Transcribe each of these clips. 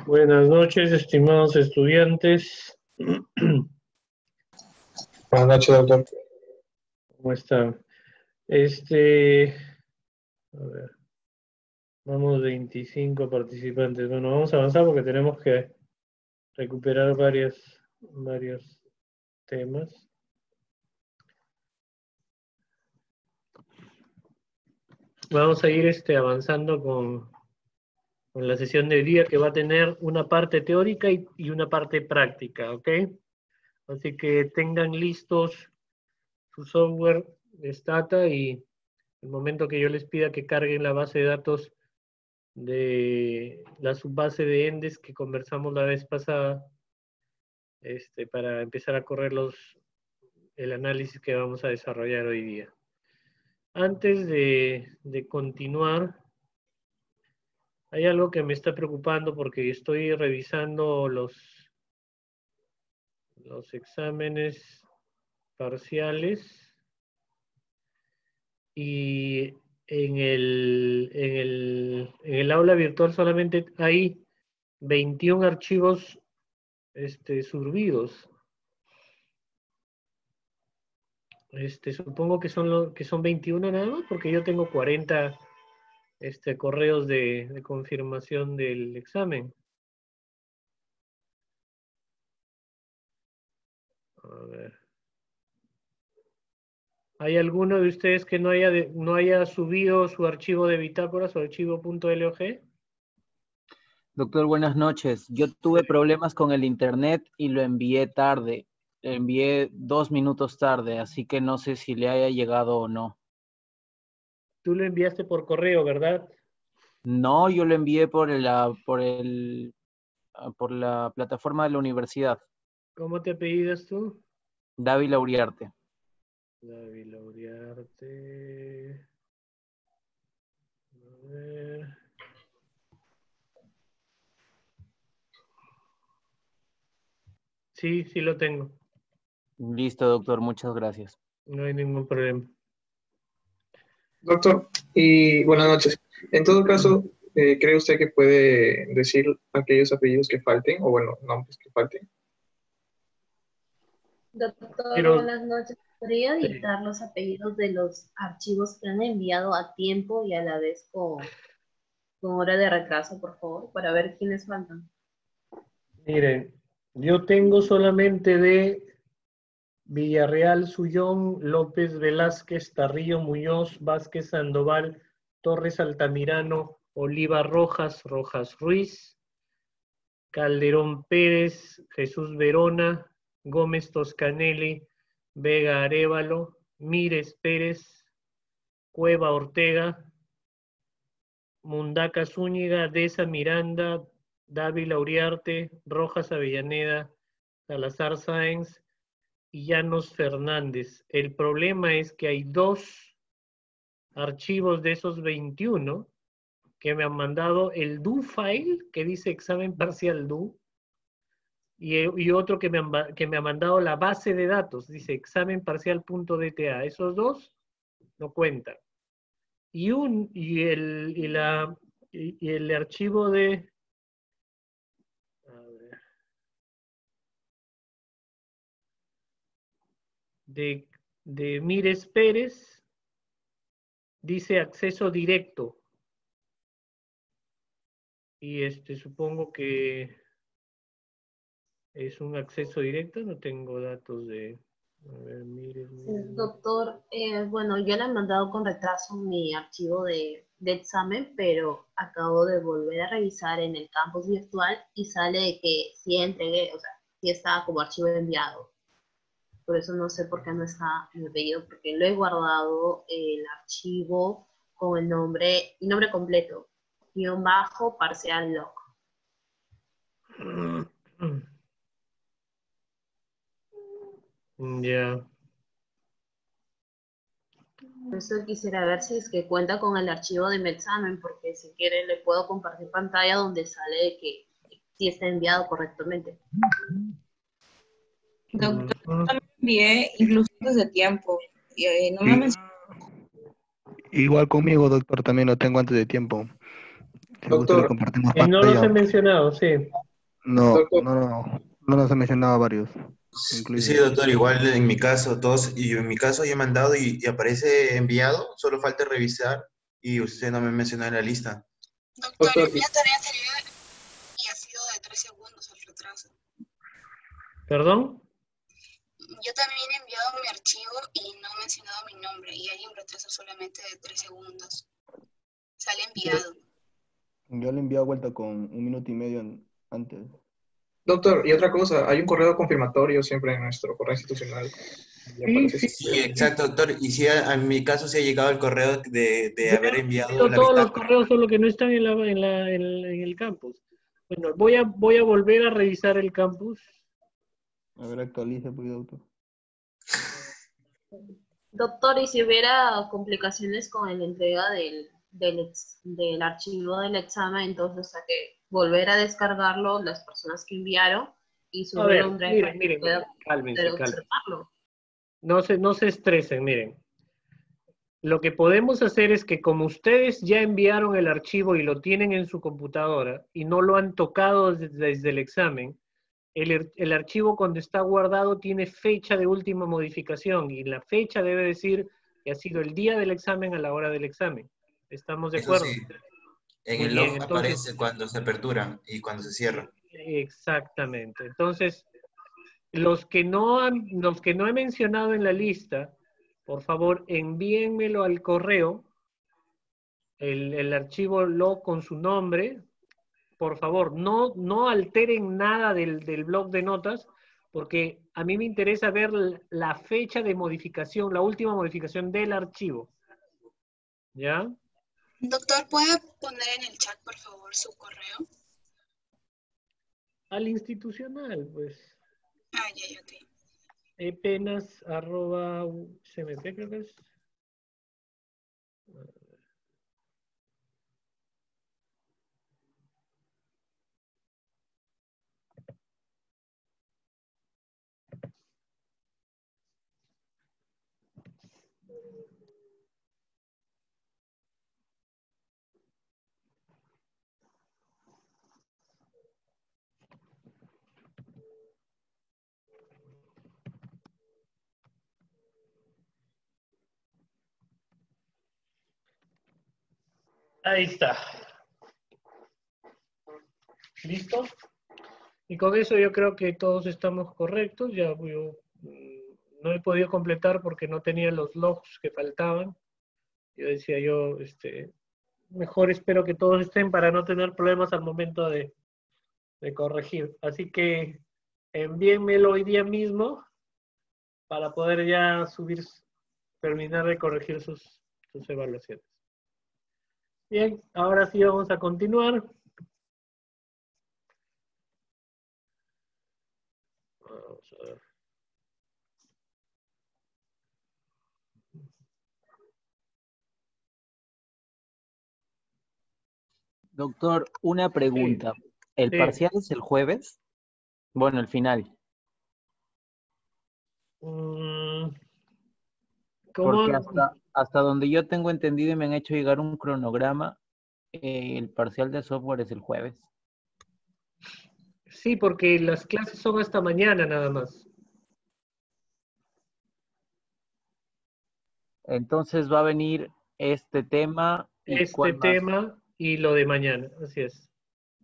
Buenas noches, estimados estudiantes. Buenas noches, doctor. ¿Cómo están? A ver, vamos 25 participantes. Bueno, vamos a avanzar porque tenemos que recuperar varios temas. Vamos a ir avanzando con la sesión de hoy día, que va a tener una parte teórica y una parte práctica, ¿ok? Así que tengan listos su software de Stata y el momento que yo les pida que carguen la base de datos de la subbase de Endes que conversamos la vez pasada, para empezar a correr el análisis que vamos a desarrollar hoy día. Antes de continuar, hay algo que me está preocupando porque estoy revisando los exámenes parciales y en el aula virtual solamente hay 21 archivos subidos. Supongo que son 21 nada más, porque yo tengo 40 correos de confirmación del examen. A ver. ¿Hay alguno de ustedes que no haya subido su archivo de bitácora, su archivo .log? Doctor, buenas noches. Yo tuve problemas con el internet y lo envié tarde. Lo envié 2 minutos tarde, así que no sé si le haya llegado o no. Tú lo enviaste por correo, ¿verdad? No, yo lo envié por la plataforma de la universidad. ¿Cómo te apellidas tú? Dávila Uriarte. Dávila Uriarte. A ver. Sí, sí lo tengo. Listo, doctor, muchas gracias. No hay ningún problema. Doctor, y buenas noches. En todo caso, ¿cree usted que puede decir aquellos apellidos que falten, o bueno, nombres que falten? Doctor, buenas noches. ¿Podría dictar los apellidos de los archivos que han enviado a tiempo y a la vez con hora de retraso, por favor, para ver quiénes faltan? Miren, yo tengo solamente de Villarreal, Sullón, López, Velázquez, Tarrillo, Muñoz, Vázquez, Sandoval, Torres, Altamirano, Oliva, Rojas, Rojas, Ruiz, Calderón, Pérez, Jesús, Verona, Gómez, Toscanelli, Vega, Arévalo, Mírez, Pérez, Cueva, Ortega, Mundaca, Zúñiga, Deza, Miranda, Dávila, Uriarte, Rojas, Avellaneda, Salazar, Sáenz y Llanos, Fernández. El problema es que hay 2 archivos de esos 21 que me han mandado el do file, que dice examen parcial do, y otro que me ha mandado la base de datos, dice examen parcial.dta. Esos 2 no cuentan. Y el archivo de Mírez Pérez dice acceso directo. Y supongo que es un acceso directo, no tengo datos de... A ver, Mírez. Doctor, bueno, yo le he mandado con retraso mi archivo de examen, pero acabo de volver a revisar en el campus virtual y sale de que sí entregué, o sea, sí está como archivo enviado. Por eso no sé por qué no está mi apellido, porque lo he guardado el archivo con el nombre completo, _ parcial log. Ya. Por eso quisiera ver si es que cuenta con el archivo de mi examen, porque si quiere le puedo compartir pantalla donde sale de que sí está enviado correctamente. Doctor, yo también envié incluso desde tiempo. No me mencionó. Igual conmigo, doctor, también lo tengo antes de tiempo. Si gusta, le Doctor, compartimos Y no los he pantalla. mencionado, sí. No, doctor, no, no, no nos he mencionado a varios, Sí, incluido. doctor, igual en mi caso, todos, y en mi caso yo he mandado y aparece enviado, solo falta revisar y usted no me mencionó en la lista. Doctor, doctor, envía tarea anterior y ha sido de 3 segundos el retraso. ¿Perdón? Yo también he enviado mi archivo y no he mencionado mi nombre y hay un retraso solamente de 3 segundos. Sale enviado. Yo le envié a vuelta con 1 minuto y medio antes. doctor, y otra cosa, hay un correo confirmatorio siempre en nuestro correo institucional. Y Sí, aparece sí. Sí, exacto, doctor. Y sí, en mi caso sí ha llegado el correo de Yo haber he enviado recibido la todos los bitácora. correos, solo que no están en el campus. Bueno, voy a volver a revisar el campus. A ver, actualice, pues, doctor. Doctor, y si hubiera complicaciones con la entrega del archivo del examen, entonces hay que volver a descargarlo las personas que enviaron y A subirlo a ver, un drive para miren, que miren, pueda miren, cálmense, poder cálmense. observarlo. No se estresen, miren. Lo que podemos hacer es que como ustedes ya enviaron el archivo y lo tienen en su computadora y no lo han tocado desde el examen, el archivo cuando está guardado tiene fecha de última modificación y la fecha debe decir que ha sido el día del examen a la hora del examen. ¿Estamos de Eso acuerdo? sí, en Muy el bien, log entonces, aparece cuando se apertura y cuando se cierra. exactamente. Entonces, los que no he mencionado en la lista, por favor, envíenmelo al correo, el archivo log con su nombre. Por favor, no alteren nada del blog de notas, porque a mí me interesa ver la fecha de modificación, la última modificación del archivo. ¿Ya? Doctor, ¿puede poner en el chat, por favor, su correo? Al institucional, pues. Ah, ya, ok. Penas@cmp, creo que es. Ahí está. ¿Listo? Y con eso yo creo que todos estamos correctos. Ya yo no he podido completar porque no tenía los logs que faltaban. Yo decía mejor espero que todos estén para no tener problemas al momento de corregir. Así que envíenmelo hoy día mismo para poder ya terminar de corregir sus evaluaciones. Bien, ahora sí vamos a continuar. Vamos a ver. Doctor, una pregunta. ¿El Sí. parcial es el jueves? Bueno, el final. ¿Cómo? Porque hasta donde yo tengo entendido y me han hecho llegar un cronograma, el parcial de software es el jueves. Sí, porque las clases son hasta mañana nada más. Entonces va a venir este tema y Este cuál más. tema y lo de mañana, así es.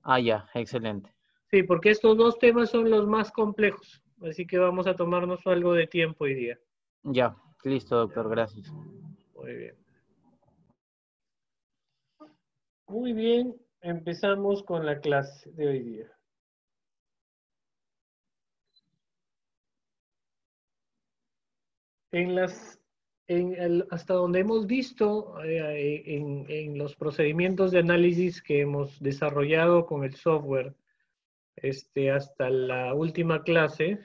Ah, ya, excelente. Sí, porque estos dos temas son los más complejos, así que vamos a tomarnos algo de tiempo hoy día. Ya, listo, doctor, gracias. Muy bien. Muy bien, empezamos con la clase de hoy día. Hasta donde hemos visto en los procedimientos de análisis que hemos desarrollado con el software hasta la última clase,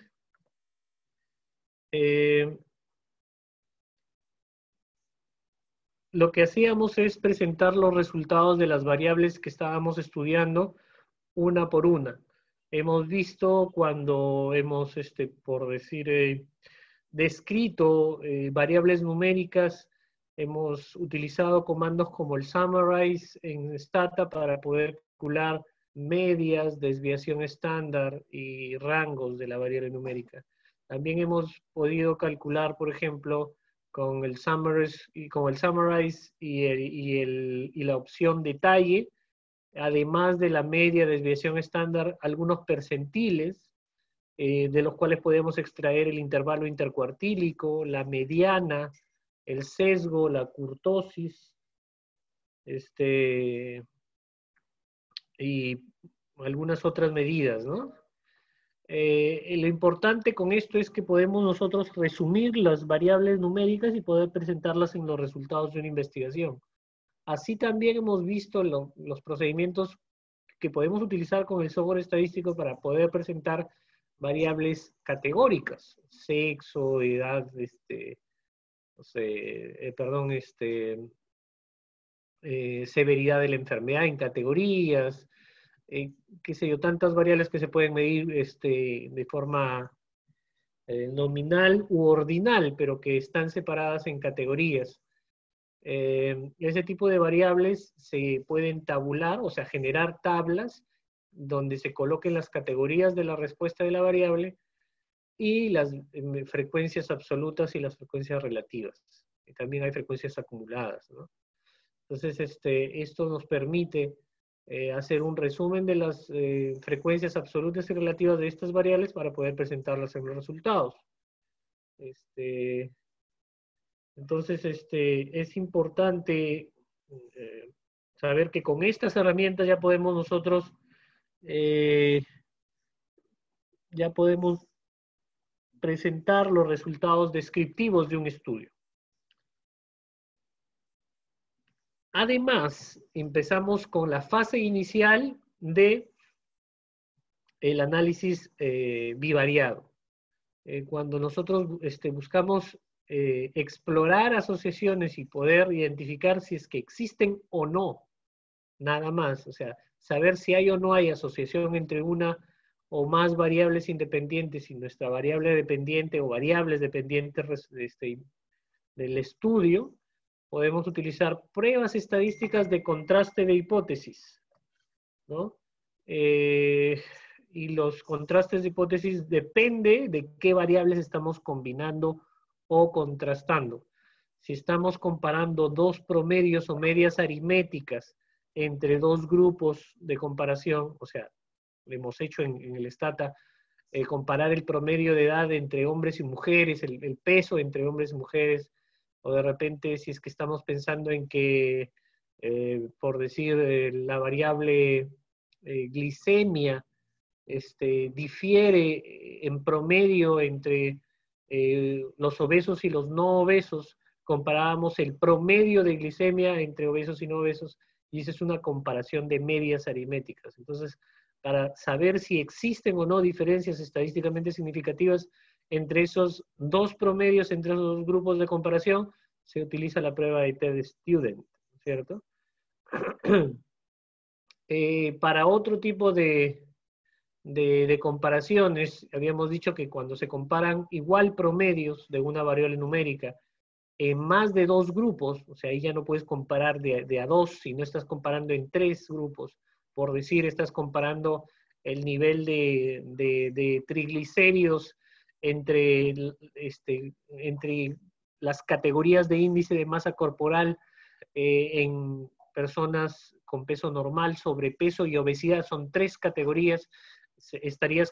lo que hacíamos es presentar los resultados de las variables que estábamos estudiando una por una. Hemos visto cuando hemos, por decir, descrito variables numéricas Hemos utilizado comandos como el summarize en Stata para poder calcular medias, desviación estándar y rangos de la variable numérica. También hemos podido calcular, por ejemplo, con el summarize y la opción detalle, además de la media, desviación estándar, algunos percentiles, de los cuales podemos extraer el intervalo intercuartílico, la mediana, el sesgo, la kurtosis, y algunas otras medidas, ¿no? Lo importante con esto es que podemos nosotros resumir las variables numéricas y poder presentarlas en los resultados de una investigación. Así también hemos visto los procedimientos que podemos utilizar con el software estadístico para poder presentar variables categóricas, sexo, edad, severidad de la enfermedad en categorías, qué sé yo, tantas variables que se pueden medir de forma nominal u ordinal, pero que están separadas en categorías. Ese tipo de variables se pueden tabular, o sea, generar tablas donde se coloquen las categorías de la respuesta de la variable y las frecuencias absolutas y las frecuencias relativas. Y también hay frecuencias acumuladas, ¿no? Entonces, esto nos permite hacer un resumen de las frecuencias absolutas y relativas de estas variables para poder presentarlas en los resultados. Entonces, es importante saber que con estas herramientas ya podemos nosotros, ya podemos presentar los resultados descriptivos de un estudio. Además, empezamos con la fase inicial de el análisis bivariado. Cuando nosotros buscamos explorar asociaciones y poder identificar si es que existen o no, nada más. O sea, saber si hay o no hay asociación entre una o más variables independientes y nuestra variable dependiente o variables dependientes del estudio, podemos utilizar pruebas estadísticas de contraste de hipótesis, ¿no? Y los contrastes de hipótesis depende de qué variables estamos combinando o contrastando. Si estamos comparando dos promedios o medias aritméticas entre dos grupos de comparación, o sea, lo hemos hecho en el Stata, comparar el promedio de edad entre hombres y mujeres, el peso entre hombres y mujeres, o de repente si es que estamos pensando en que, por decir, la variable glicemia difiere en promedio entre los obesos y los no obesos, comparábamos el promedio de glicemia entre obesos y no obesos, y esa es una comparación de medias aritméticas. Entonces, para saber si existen o no diferencias estadísticamente significativas entre esos dos promedios, entre esos dos grupos de comparación, se utiliza la prueba de TED-Student, ¿cierto? Para otro tipo de comparaciones, habíamos dicho que cuando se comparan igual promedios de una variable numérica en más de dos grupos, o sea, ahí ya no puedes comparar de a dos, si no estás comparando en tres grupos. Por decir, estás comparando el nivel de triglicéridos entre las categorías de índice de masa corporal en personas con peso normal, sobrepeso y obesidad. Son tres categorías. Estarías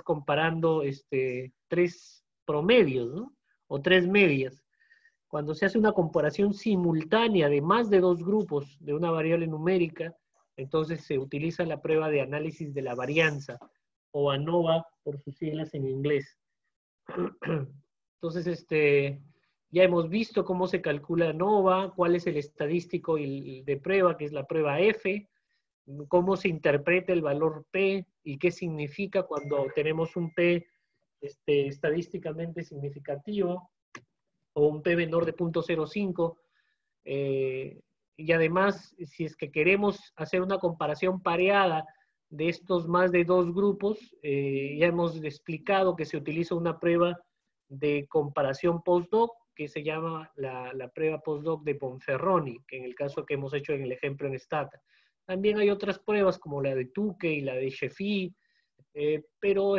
comparando tres promedios, ¿no? O tres medias. Cuando se hace una comparación simultánea de más de dos grupos de una variable numérica, entonces se utiliza la prueba de análisis de la varianza, o ANOVA por sus siglas en inglés. Entonces, ya hemos visto cómo se calcula ANOVA, cuál es el estadístico de prueba, que es la prueba F, cómo se interpreta el valor P y qué significa cuando tenemos un P estadísticamente significativo o un P menor de 0.05. Y además, si es que queremos hacer una comparación pareada de estos más de dos grupos, ya hemos explicado que se utiliza una prueba de comparación post-hoc que se llama la prueba postdoc de Bonferroni, que en el caso que hemos hecho en el ejemplo en Stata. También hay otras pruebas como la de Tukey y la de Sheffi, pero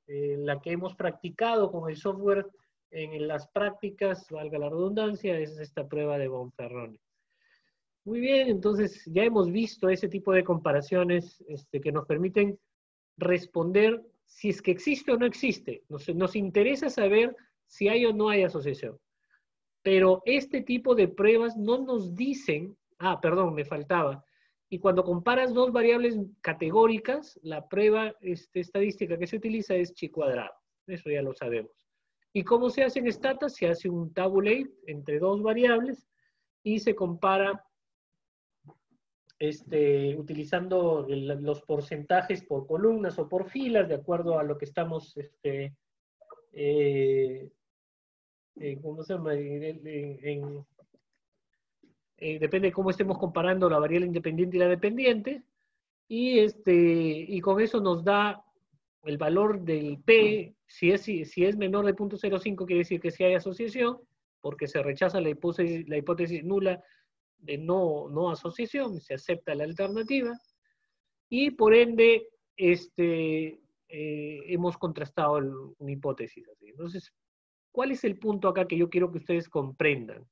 la que hemos practicado con el software en las prácticas, valga la redundancia, es esta prueba de Bonferroni. Muy bien, entonces ya hemos visto ese tipo de comparaciones que nos permiten responder si es que existe o no existe. Nos interesa saber si hay o no hay asociación. Pero este tipo de pruebas no nos dicen, perdón, me faltaba. Y cuando comparas dos variables categóricas, la prueba estadística que se utiliza es chi cuadrado. Eso ya lo sabemos. ¿Y cómo se hace en Stata? Se hace un tabulate entre dos variables y se compara utilizando los porcentajes por columnas o por filas, de acuerdo a lo que estamos, ¿cómo se llama? Depende de cómo estemos comparando la variable independiente y la dependiente, y con eso nos da el valor del P. Si es menor de 0.05, quiere decir que sí hay asociación, porque se rechaza la hipótesis nula de no asociación, se acepta la alternativa, y por ende hemos contrastado una hipótesis así. Entonces, ¿cuál es el punto acá que yo quiero que ustedes comprendan?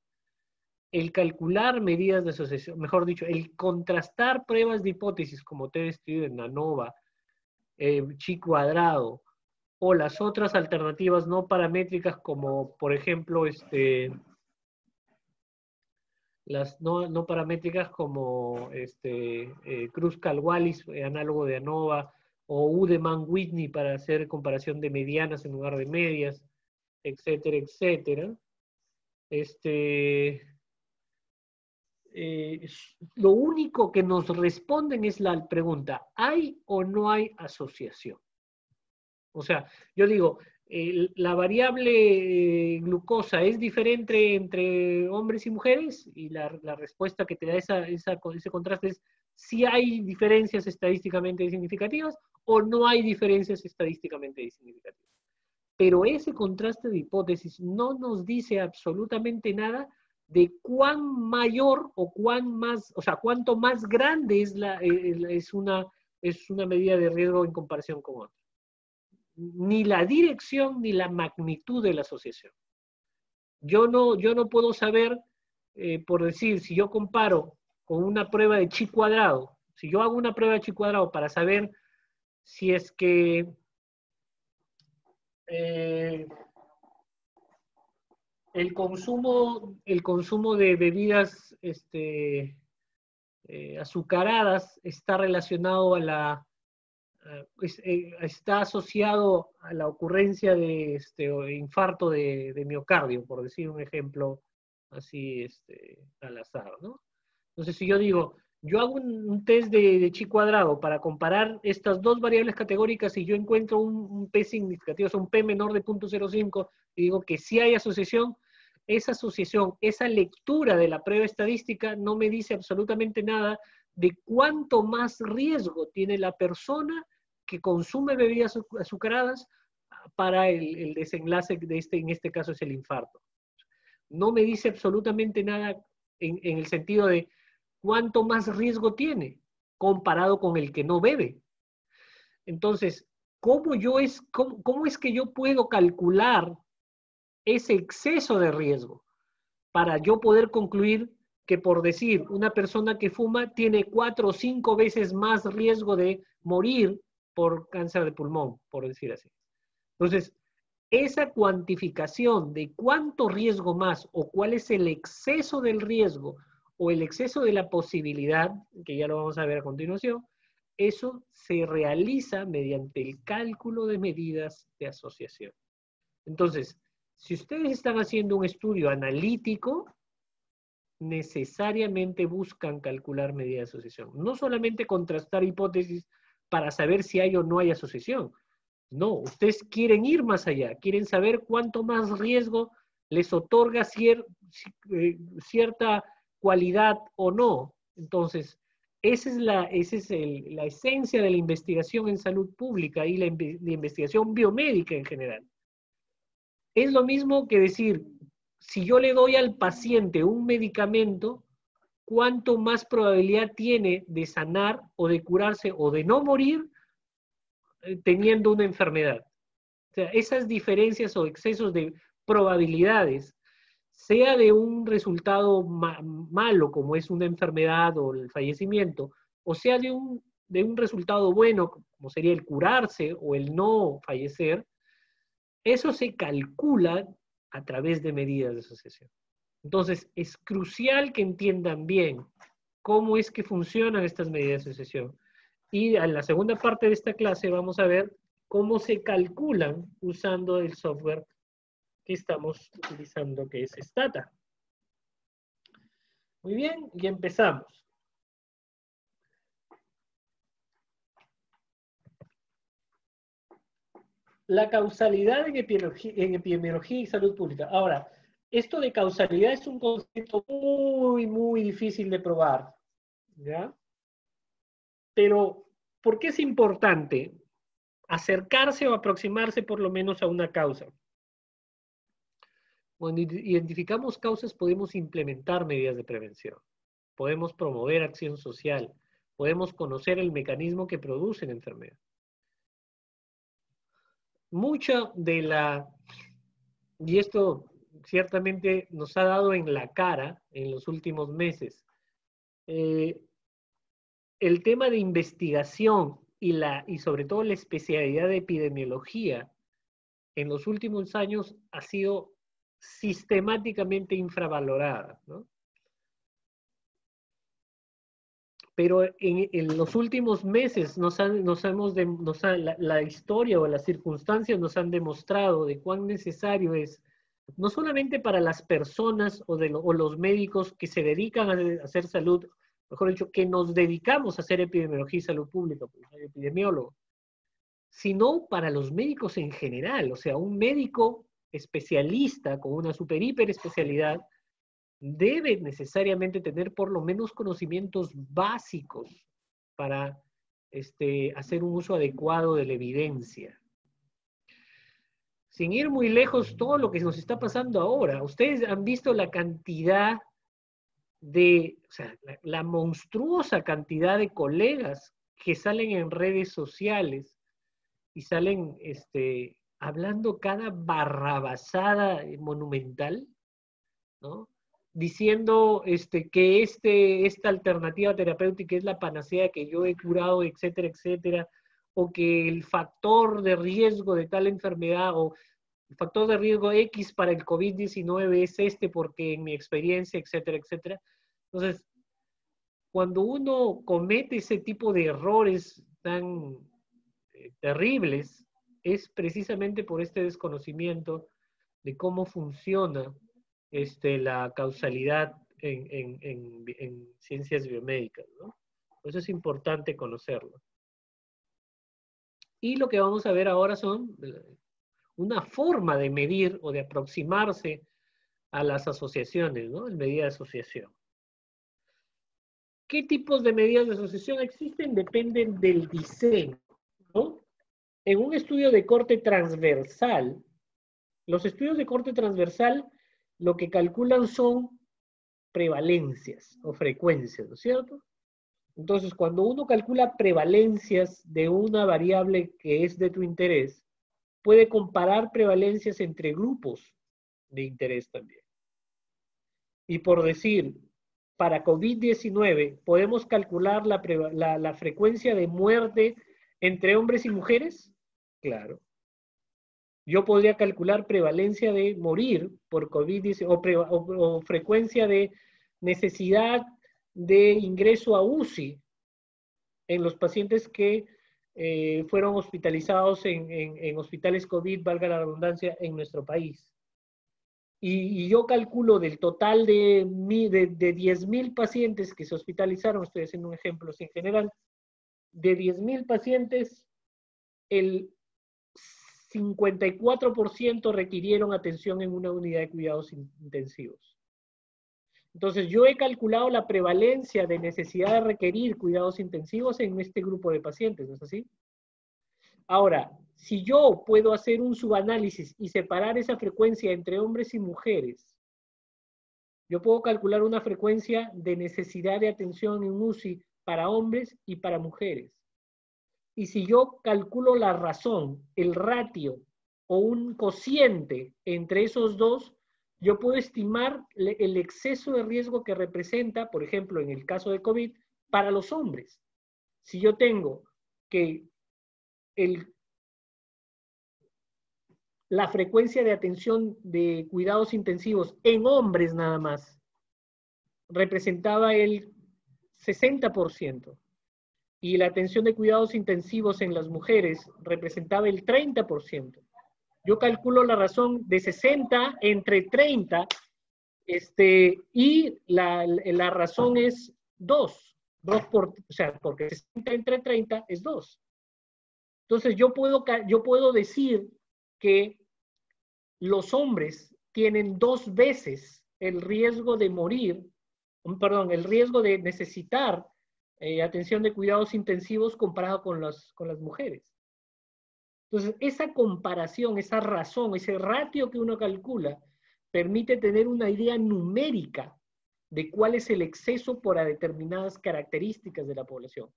El calcular medidas de asociación, mejor dicho, el contrastar pruebas de hipótesis como T-Student, ANOVA, chi cuadrado, o las otras alternativas no paramétricas como, por ejemplo, las no paramétricas como Kruskal-Wallis, análogo de ANOVA, o Udemann-Whitney para hacer comparación de medianas en lugar de medias, etcétera, etcétera. Lo único que nos responden es la pregunta, ¿hay o no hay asociación? O sea, yo digo, la variable glucosa es diferente entre hombres y mujeres, y la respuesta que te da ese contraste es si hay diferencias estadísticamente significativas o no hay diferencias estadísticamente significativas. Pero ese contraste de hipótesis no nos dice absolutamente nada de cuán mayor o cuánto más grande es una medida de riesgo en comparación con otra. Ni la dirección ni la magnitud de la asociación. Yo no puedo saber, por decir, si yo comparo con una prueba de chi cuadrado, si yo hago una prueba de chi cuadrado para saber si es que el consumo de bebidas azucaradas está relacionado está asociado a la ocurrencia de infarto de miocardio, por decir un ejemplo así al azar, ¿no? Entonces, si yo digo, yo hago un test de chi cuadrado para comparar estas dos variables categóricas y yo encuentro un P significativo, o sea, un P menor de 0.05, y digo que sí hay asociación, esa lectura de la prueba estadística no me dice absolutamente nada de cuánto más riesgo tiene la persona que consume bebidas azucaradas para el desenlace en este caso es el infarto. No me dice absolutamente nada en el sentido de cuánto más riesgo tiene comparado con el que no bebe. Entonces, ¿cómo es que yo puedo calcular ese exceso de riesgo para yo poder concluir que, por decir, una persona que fuma tiene 4 o 5 veces más riesgo de morir por cáncer de pulmón, por decir así? Entonces, esa cuantificación de cuánto riesgo más o cuál es el exceso del riesgo o el exceso de la posibilidad, que ya lo vamos a ver a continuación, eso se realiza mediante el cálculo de medidas de asociación. Entonces, si ustedes están haciendo un estudio analítico, necesariamente buscan calcular medidas de asociación. No solamente contrastar hipótesis para saber si hay o no hay asociación. No, ustedes quieren ir más allá, quieren saber cuánto más riesgo les otorga cierta cualidad o no. Entonces, esa es la esencia de la investigación en salud pública y la investigación biomédica en general. Es lo mismo que decir, si yo le doy al paciente un medicamento, cuánto más probabilidad tiene de sanar o de curarse o de no morir teniendo una enfermedad. O sea, esas diferencias o excesos de probabilidades, sea de un resultado malo, como es una enfermedad o el fallecimiento, o sea de un resultado bueno, como sería el curarse o el no fallecer, eso se calcula a través de medidas de asociación. Entonces, es crucial que entiendan bien cómo es que funcionan estas medidas de asociación. Y en la segunda parte de esta clase vamos a ver cómo se calculan usando el software que estamos utilizando, que es Stata. Muy bien, y empezamos. La causalidad en epidemiología y salud pública. Ahora, esto de causalidad es un concepto muy, muy difícil de probar, ¿ya? Pero, ¿por qué es importante acercarse o aproximarse por lo menos a una causa? Cuando identificamos causas, podemos implementar medidas de prevención, podemos promover acción social, podemos conocer el mecanismo que produce la enfermedad. Mucha de la, y esto ciertamente nos ha dado en la cara en los últimos meses, el tema de investigación y sobre todo la especialidad de epidemiología en los últimos años ha sido sistemáticamente infravalorada, ¿no? Pero en los últimos meses la historia o las circunstancias nos han demostrado de cuán necesario es, no solamente para las personas o los médicos que se dedican a hacer salud, mejor dicho, que nos dedicamos a hacer epidemiología y salud pública, pues soy epidemiólogo, sino para los médicos en general. O sea, un médico especialista con una super hiper especialidad debe necesariamente tener por lo menos conocimientos básicos para hacer un uso adecuado de la evidencia. Sin ir muy lejos, todo lo que nos está pasando ahora. Ustedes han visto la cantidad o sea, la monstruosa cantidad de colegas que salen en redes sociales y salen hablando cada barrabasada monumental, ¿no? Diciendo que esta alternativa terapéutica es la panacea que yo he curado, etcétera, etcétera, o que el factor de riesgo de tal enfermedad o el factor de riesgo X para el COVID-19 es porque en mi experiencia, etcétera, etcétera. Entonces, cuando uno comete ese tipo de errores tan terribles, es precisamente por este desconocimiento de cómo funciona la causalidad en ciencias biomédicas, ¿no? Por eso es importante conocerlo. Y lo que vamos a ver ahora son una forma de medir o de aproximarse a las asociaciones, ¿no? En medida de asociación. ¿Qué tipos de medidas de asociación existen? Dependen del diseño, ¿no? En un estudio de corte transversal, los estudios de corte transversal lo que calculan son prevalencias o frecuencias, ¿no es cierto? Entonces, cuando uno calcula prevalencias de una variable que es de tu interés, puede comparar prevalencias entre grupos de interés también. Y por decir, para COVID-19, ¿podemos calcular la frecuencia de muerte entre hombres y mujeres? Claro. Yo podría calcular prevalencia de morir por COVID-19 o frecuencia de necesidad de ingreso a UCI en los pacientes que fueron hospitalizados en hospitales COVID, valga la redundancia, en nuestro país. Y yo calculo del total de 10.000 pacientes que se hospitalizaron, estoy haciendo un ejemplo en general, de 10.000 pacientes, el 54% requirieron atención en una unidad de cuidados intensivos. Entonces, yo he calculado la prevalencia de necesidad de requerir cuidados intensivos en este grupo de pacientes, ¿no es así? Ahora, si yo puedo hacer un subanálisis y separar esa frecuencia entre hombres y mujeres Yo puedo calcular una frecuencia de necesidad de atención en UCI para hombres y para mujeres. Y si yo calculo la razón, el ratio o un cociente entre esos dos, yo puedo estimar el exceso de riesgo que representa, por ejemplo, en el caso de COVID, para los hombres. Si yo tengo que la frecuencia de atención de cuidados intensivos en hombres nada más representaba el 60%, y la atención de cuidados intensivos en las mujeres representaba el 30%. Yo calculo la razón de 60 entre 30, y la razón es 2. O sea, porque 60 entre 30 es 2. Entonces yo puedo decir que los hombres tienen 2 veces el riesgo de morir, perdón, el riesgo de necesitar atención de cuidados intensivos comparado con las mujeres. Entonces, esa comparación, esa razón, ese ratio que uno calcula, permite tener una idea numérica de cuál es el exceso por determinadas características de la población.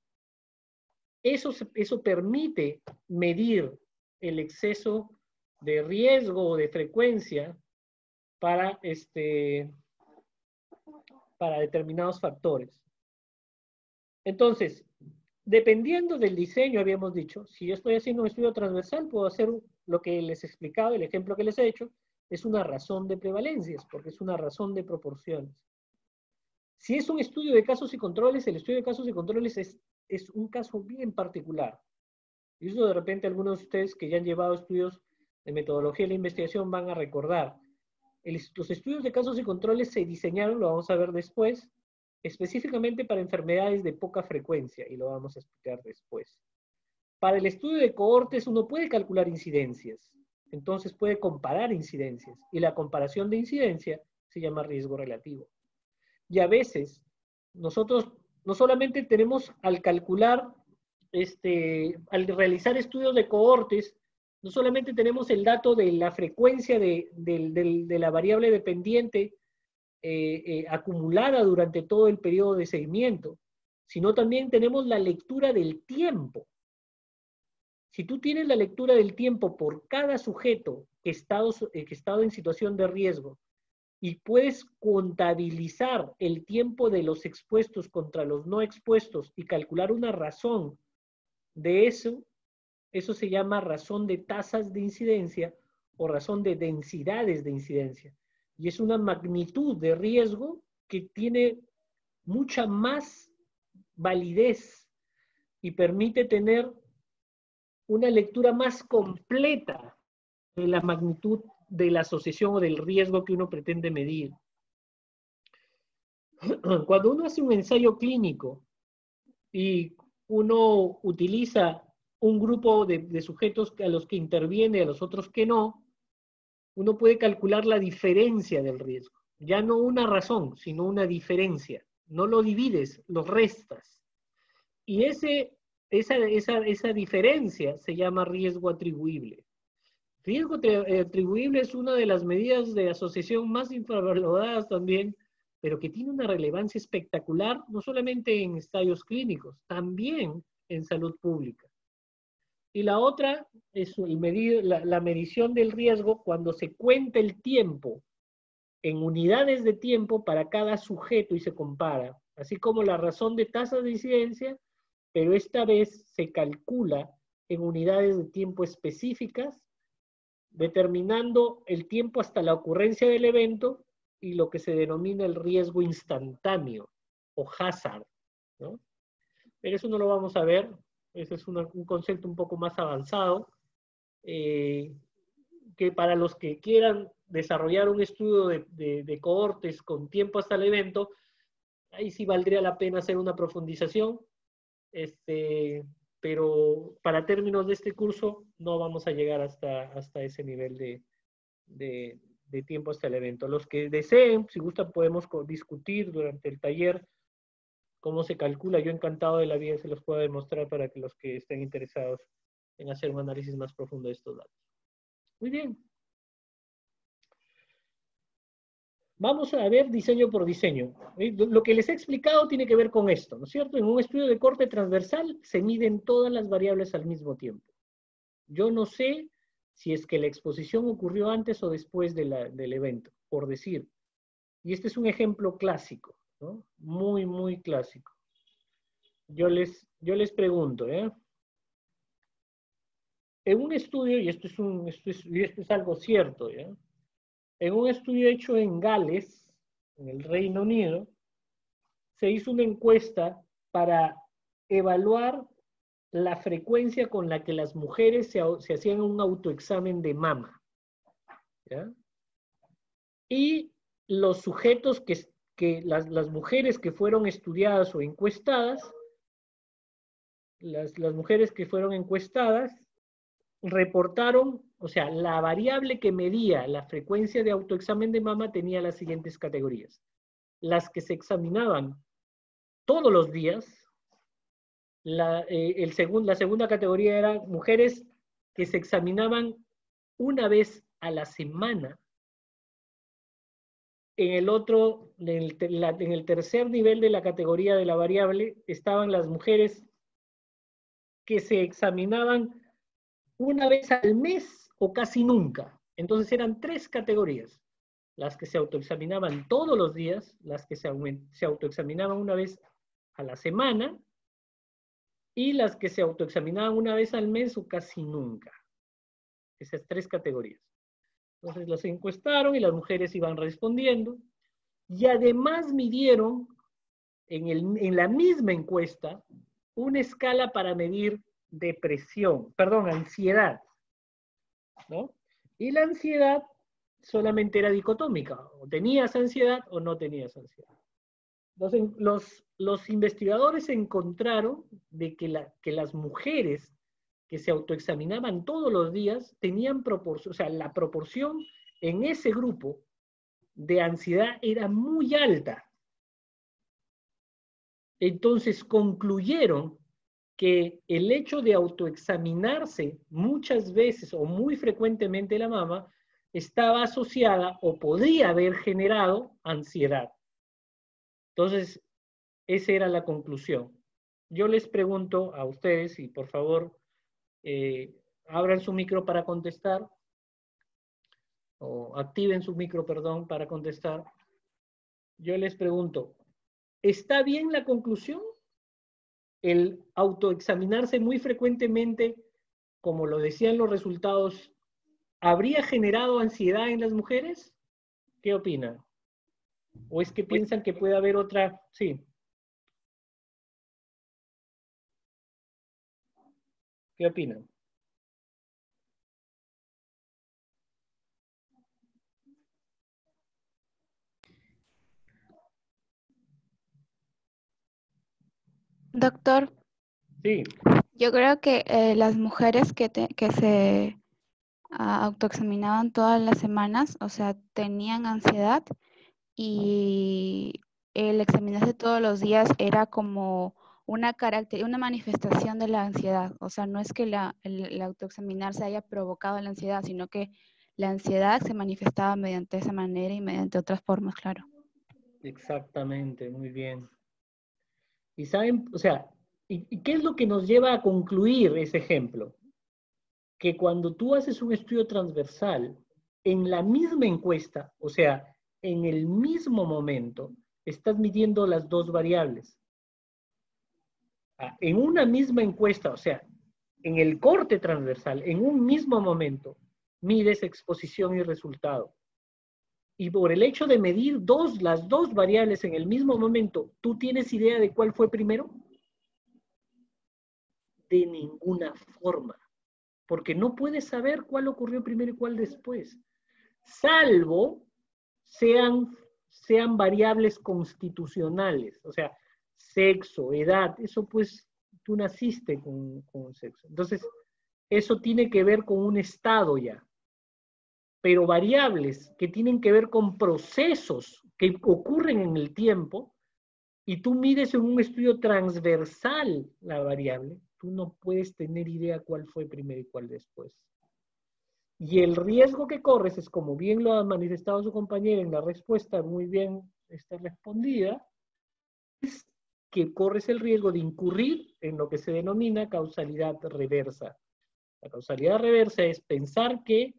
Eso permite medir el exceso de riesgo o de frecuencia para determinados factores. Entonces, dependiendo del diseño, habíamos dicho, si yo estoy haciendo un estudio transversal, puedo hacer lo que les he explicado, el ejemplo que les he hecho, es una razón de prevalencias, porque es una razón de proporciones. Si es un estudio de casos y controles, el estudio de casos y controles es un caso bien particular. Y eso de repente algunos de ustedes que ya han llevado estudios de metodología de la investigación van a recordar. Los estudios de casos y controles se diseñaron, lo vamos a ver después, específicamente para enfermedades de poca frecuencia, y lo vamos a explicar después. Para el estudio de cohortes uno puede calcular incidencias, entonces puede comparar incidencias, y la comparación de incidencia se llama riesgo relativo. Y a veces, nosotros no solamente tenemos al calcular, al realizar estudios de cohortes, no solamente tenemos el dato de la frecuencia de la variable dependiente acumulada durante todo el periodo de seguimiento, sino también tenemos la lectura del tiempo. Si tú tienes la lectura del tiempo por cada sujeto que ha estado en situación de riesgo y puedes contabilizar el tiempo de los expuestos contra los no expuestos y calcular una razón de eso, eso se llama razón de tasas de incidencia o razón de densidades de incidencia. Y es una magnitud de riesgo que tiene mucha más validez y permite tener una lectura más completa de la magnitud de la asociación o del riesgo que uno pretende medir. Cuando uno hace un ensayo clínico y uno utiliza un grupo de sujetos a los que interviene, a los otros que no, uno puede calcular la diferencia del riesgo. Ya no una razón, sino una diferencia. No lo divides, lo restas. Y esa diferencia se llama riesgo atribuible. Riesgo atribuible es una de las medidas de asociación más infravaloradas también, pero que tiene una relevancia espectacular, no solamente en ensayos clínicos, también en salud pública. Y la otra es la medición del riesgo cuando se cuenta el tiempo en unidades de tiempo para cada sujeto y se compara, así como la razón de tasas de incidencia, pero esta vez se calcula en unidades de tiempo específicas, determinando el tiempo hasta la ocurrencia del evento y lo que se denomina el riesgo instantáneo o hazard, ¿no? Pero eso no lo vamos a ver. Ese es un concepto un poco más avanzado, que para los que quieran desarrollar un estudio de cohortes con tiempo hasta el evento, ahí sí valdría la pena hacer una profundización, pero para términos de este curso no vamos a llegar hasta ese nivel de tiempo hasta el evento. Los que deseen, si gustan, podemos discutir durante el taller cómo se calcula. Yo encantado de la vida se los puedo demostrar para que los que estén interesados en hacer un análisis más profundo de estos datos. Muy bien. Vamos a ver diseño por diseño. Lo que les he explicado tiene que ver con esto, ¿no es cierto? En un estudio de corte transversal se miden todas las variables al mismo tiempo. Yo no sé si es que la exposición ocurrió antes o después del evento, por decir. Y este es un ejemplo clásico, ¿no? Muy, muy clásico. Yo les pregunto, ¿eh? En un estudio, y esto es algo cierto, ¿ya? En un estudio hecho en Gales, en el Reino Unido, se hizo una encuesta para evaluar la frecuencia con la que las mujeres se hacían un autoexamen de mama, ¿ya? Y los sujetos las mujeres que fueron estudiadas o encuestadas, las mujeres que fueron encuestadas reportaron, o sea, la variable que medía la frecuencia de autoexamen de mama tenía las siguientes categorías. Las que se examinaban todos los días, la segunda categoría era mujeres que se examinaban una vez a la semana. En el tercer nivel de la categoría de la variable estaban las mujeres que se examinaban una vez al mes o casi nunca. Entonces eran 3 categorías. Las que se autoexaminaban todos los días, las que se autoexaminaban una vez a la semana y las que se autoexaminaban una vez al mes o casi nunca. Esas 3 categorías. Entonces las encuestaron y las mujeres iban respondiendo. Y además midieron en la misma encuesta una escala para medir ansiedad, ¿no? Y la ansiedad solamente era dicotómica, o tenías ansiedad o no tenías ansiedad. Entonces, los investigadores encontraron de que las mujeres que se autoexaminaban todos los días tenían proporción, o sea, la proporción en ese grupo de ansiedad era muy alta. Entonces concluyeron que el hecho de autoexaminarse muchas veces o muy frecuentemente la mama estaba asociada o podría haber generado ansiedad. Entonces, esa era la conclusión. Yo les pregunto a ustedes, y por favor, abran su micro para contestar, o activen su micro, perdón, para contestar. Yo les pregunto, ¿está bien la conclusión? El autoexaminarse muy frecuentemente, como lo decían los resultados, ¿habría generado ansiedad en las mujeres? ¿Qué opinan? ¿O es que piensan que puede haber otra? Sí. ¿Qué opinan? Doctor, Sí. yo creo que las mujeres que se autoexaminaban todas las semanas, o sea, tenían ansiedad y el examinarse todos los días era como una manifestación de la ansiedad. O sea, no es que el autoexaminarse haya provocado la ansiedad, sino que la ansiedad se manifestaba mediante esa manera y mediante otras formas, claro. Exactamente, muy bien. Y saben, o sea, ¿y qué es lo que nos lleva a concluir ese ejemplo? Que cuando tú haces un estudio transversal, en la misma encuesta, o sea, en el mismo momento, estás midiendo las 2 variables. En una misma encuesta, o sea, en el corte transversal, en un mismo momento, mides exposición y resultado. Y por el hecho de medir las dos variables en el mismo momento, ¿tú tienes idea de cuál fue primero? De ninguna forma. Porque no puedes saber cuál ocurrió primero y cuál después. Salvo sean variables constitucionales. O sea, sexo, edad, eso pues tú naciste con sexo. Entonces, eso tiene que ver con un estado ya. Pero variables que tienen que ver con procesos que ocurren en el tiempo, y tú mides en un estudio transversal la variable, tú no puedes tener idea cuál fue primero y cuál después. Y el riesgo que corres es, como bien lo ha manifestado su compañera en la respuesta muy bien respondida, es que corres el riesgo de incurrir en lo que se denomina causalidad reversa. La causalidad reversa es pensar que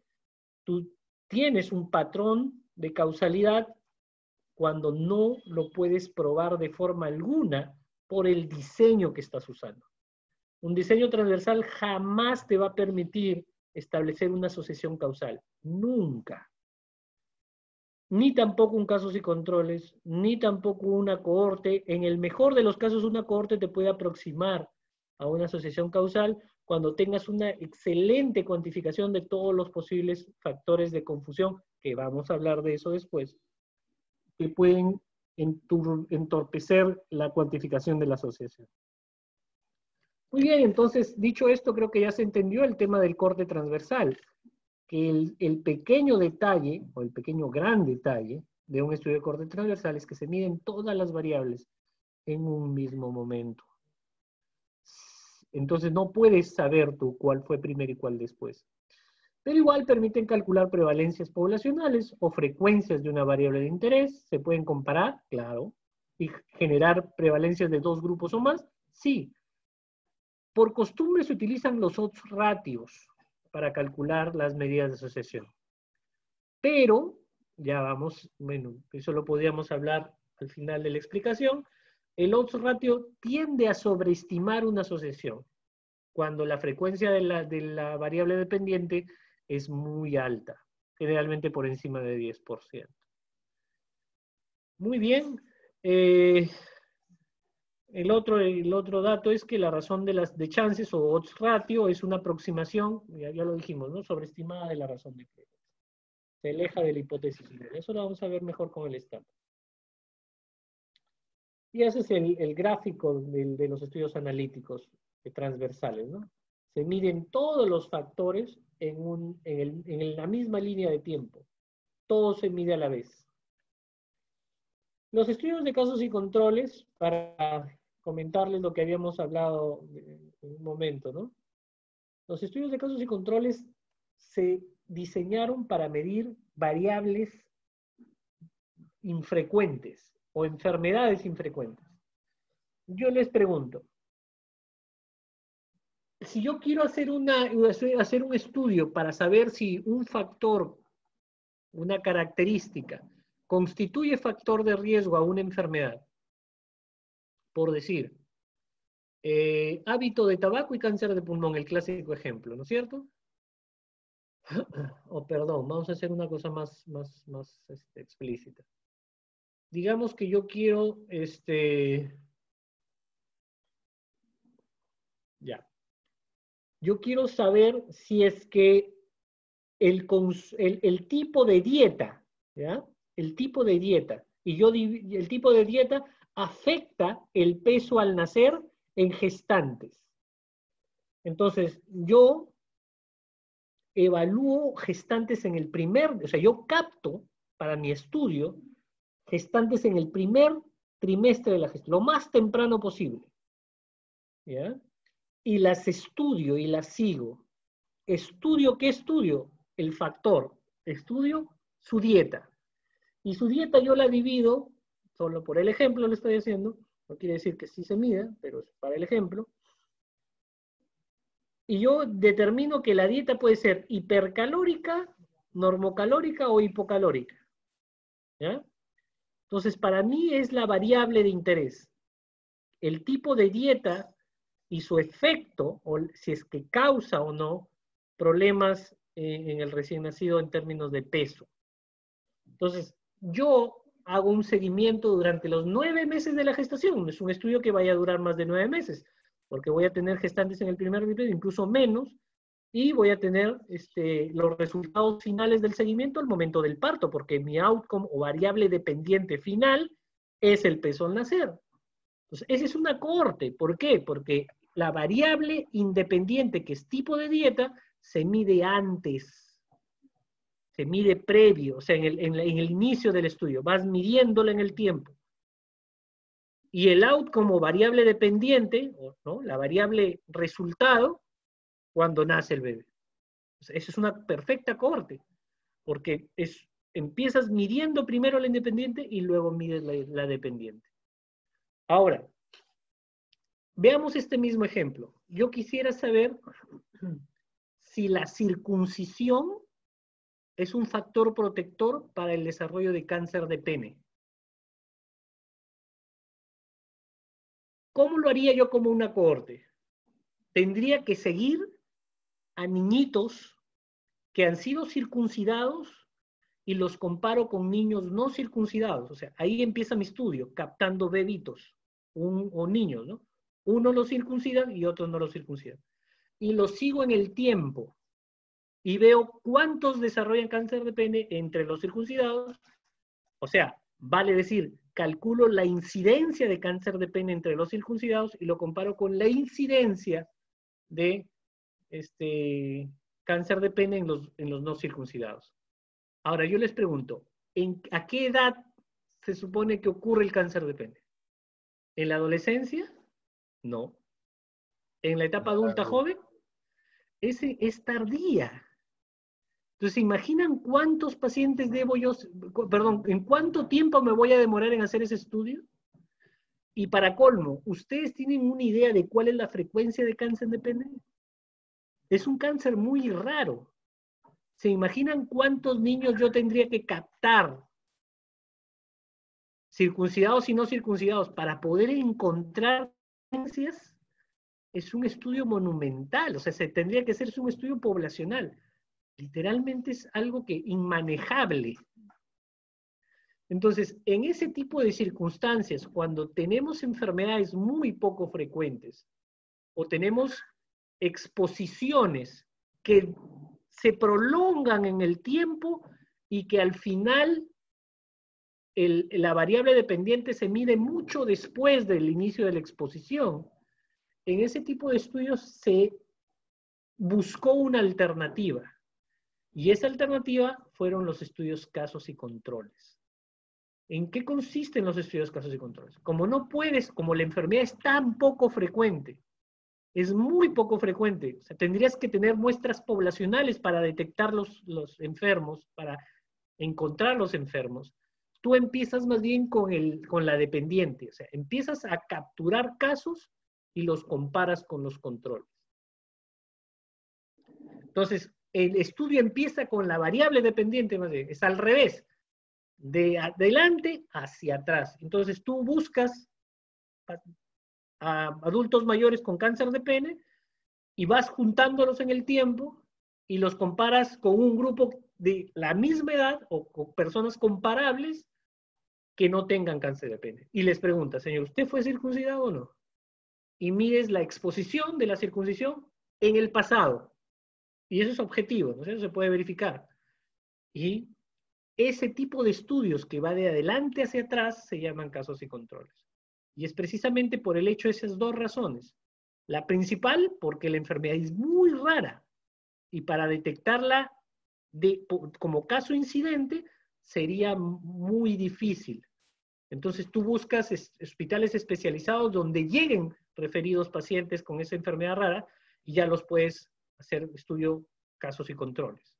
tú tienes un patrón de causalidad cuando no lo puedes probar de forma alguna por el diseño que estás usando. Un diseño transversal jamás te va a permitir establecer una asociación causal. Nunca. Ni tampoco un casos y controles, ni tampoco una cohorte. En el mejor de los casos, una cohorte te puede aproximar a una asociación causal cuando tengas una excelente cuantificación de todos los posibles factores de confusión, que vamos a hablar de eso después, que pueden entorpecer la cuantificación de la asociación. Muy bien, entonces, dicho esto, creo que ya se entendió el tema del corte transversal, que el pequeño detalle, o el pequeño gran detalle, de un estudio de corte transversal es que se miden todas las variables en un mismo momento. Entonces no puedes saber tú cuál fue primero y cuál después. Pero igual permiten calcular prevalencias poblacionales o frecuencias de una variable de interés. ¿Se pueden comparar? Claro. ¿Y generar prevalencias de dos grupos o más? Sí. Por costumbre se utilizan los odds ratios para calcular las medidas de asociación. Pero, ya vamos, bueno, eso lo podríamos hablar al final de la explicación, el odds ratio tiende a sobreestimar una asociación cuando la frecuencia de la variable dependiente es muy alta, generalmente por encima de 10%. Muy bien. El otro dato es que la razón de chances o odds ratio es una aproximación, ya lo dijimos, ¿no? Sobreestimada de la razón de frecuencia. Se aleja de la hipótesis libre. Eso lo vamos a ver mejor con el estándar. Y ese es el gráfico de los estudios analíticos transversales, ¿no? Se miden todos los factores en la misma línea de tiempo. Todo se mide a la vez. Los estudios de casos y controles, para comentarles lo que habíamos hablado en un momento, ¿no? Los estudios de casos y controles se diseñaron para medir variables infrecuentes o enfermedades infrecuentes. Yo les pregunto, si yo quiero hacer un estudio para saber si un factor, una característica, constituye factor de riesgo a una enfermedad, por decir, hábito de tabaco y cáncer de pulmón, el clásico ejemplo, ¿no es cierto? Perdón, vamos a hacer una cosa más explícita. Digamos que yo quiero, yo quiero saber si es que el tipo de dieta, ¿ya? El tipo de dieta, el tipo de dieta afecta el peso al nacer en gestantes. Entonces, yo evalúo gestantes en el yo capto para mi estudio gestantes en el primer trimestre de la gestación, lo más temprano posible. ¿Ya? Y las estudio y las sigo. ¿Estudio qué estudio? El factor. Estudio su dieta. Y su dieta yo la divido, solo por el ejemplo lo estoy haciendo, no quiere decir que sí se mida, pero es para el ejemplo. Y yo determino que la dieta puede ser hipercalórica, normocalórica o hipocalórica. ¿Ya? Entonces, para mí es la variable de interés. El tipo de dieta y su efecto, o si es que causa o no problemas en el recién nacido en términos de peso. Entonces, yo hago un seguimiento durante los 9 meses de la gestación. No es un estudio que vaya a durar más de 9 meses, porque voy a tener gestantes en el primer trimestre, incluso menos, y voy a tener los resultados finales del seguimiento al momento del parto, porque mi outcome o variable dependiente final es el peso al nacer. Entonces, esa es una cohorte. ¿Por qué? Porque la variable independiente, que es tipo de dieta, se mide antes, se mide previo, o sea, en el inicio del estudio, vas midiéndola en el tiempo. Y el out como variable dependiente, ¿no? La variable resultado, cuando nace el bebé. O sea, esa es una perfecta cohorte, porque empiezas midiendo primero la independiente y luego mides la dependiente. Ahora, veamos este mismo ejemplo. Yo quisiera saber si la circuncisión es un factor protector para el desarrollo de cáncer de pene. ¿Cómo lo haría yo como una cohorte? Tendría que seguir a niñitos que han sido circuncidados y los comparo con niños no circuncidados. O sea, ahí empieza mi estudio, captando bebitos o niños, ¿no? Uno lo circuncida y otro no lo circuncida. Y los sigo en el tiempo y veo cuántos desarrollan cáncer de pene entre los circuncidados. O sea, vale decir, calculo la incidencia de cáncer de pene entre los circuncidados y lo comparo con la incidencia de cáncer de pene en los no circuncidados. Ahora, yo les pregunto, ¿a qué edad se supone que ocurre el cáncer de pene? ¿En la adolescencia? No. ¿En la etapa adulta joven? Ese es tardía. Entonces, ¿imaginan cuántos pacientes en cuánto tiempo me voy a demorar en hacer ese estudio? Y para colmo, ¿ustedes tienen una idea de cuál es la frecuencia de cáncer de pene? Es un cáncer muy raro. ¿Se imaginan cuántos niños yo tendría que captar, circuncidados y no circuncidados, para poder encontrar diferencias? Es un estudio monumental, o sea, tendría que hacerse un estudio poblacional. Literalmente es algo que inmanejable. Entonces, en ese tipo de circunstancias, cuando tenemos enfermedades muy poco frecuentes o tenemos exposiciones que se prolongan en el tiempo y que al final la variable dependiente se mide mucho después del inicio de la exposición, en ese tipo de estudios se buscó una alternativa. Y esa alternativa fueron los estudios casos y controles. ¿En qué consisten los estudios casos y controles? Como la enfermedad es tan poco frecuente, es muy poco frecuente, o sea, tendrías que tener muestras poblacionales para detectar los enfermos, para encontrar los enfermos. Tú empiezas más bien con la dependiente, o sea, empiezas a capturar casos y los comparas con los controles. Entonces, el estudio empieza con la variable dependiente, más bien, es al revés, de adelante hacia atrás. Entonces, tú buscas a adultos mayores con cáncer de pene y vas juntándolos en el tiempo y los comparas con un grupo de la misma edad o con personas comparables que no tengan cáncer de pene. Y les pregunta, señor, ¿usted fue circuncidado o no? Y mides la exposición de la circuncisión en el pasado. Y eso es objetivo, ¿no? Eso se puede verificar. Y ese tipo de estudios que va de adelante hacia atrás se llaman casos y controles. Y es precisamente por el hecho de esas dos razones. La principal, porque la enfermedad es muy rara. Y para detectarla como caso incidente sería muy difícil. Entonces tú buscas hospitales especializados donde lleguen referidos pacientes con esa enfermedad rara y ya los puedes hacer estudio casos y controles.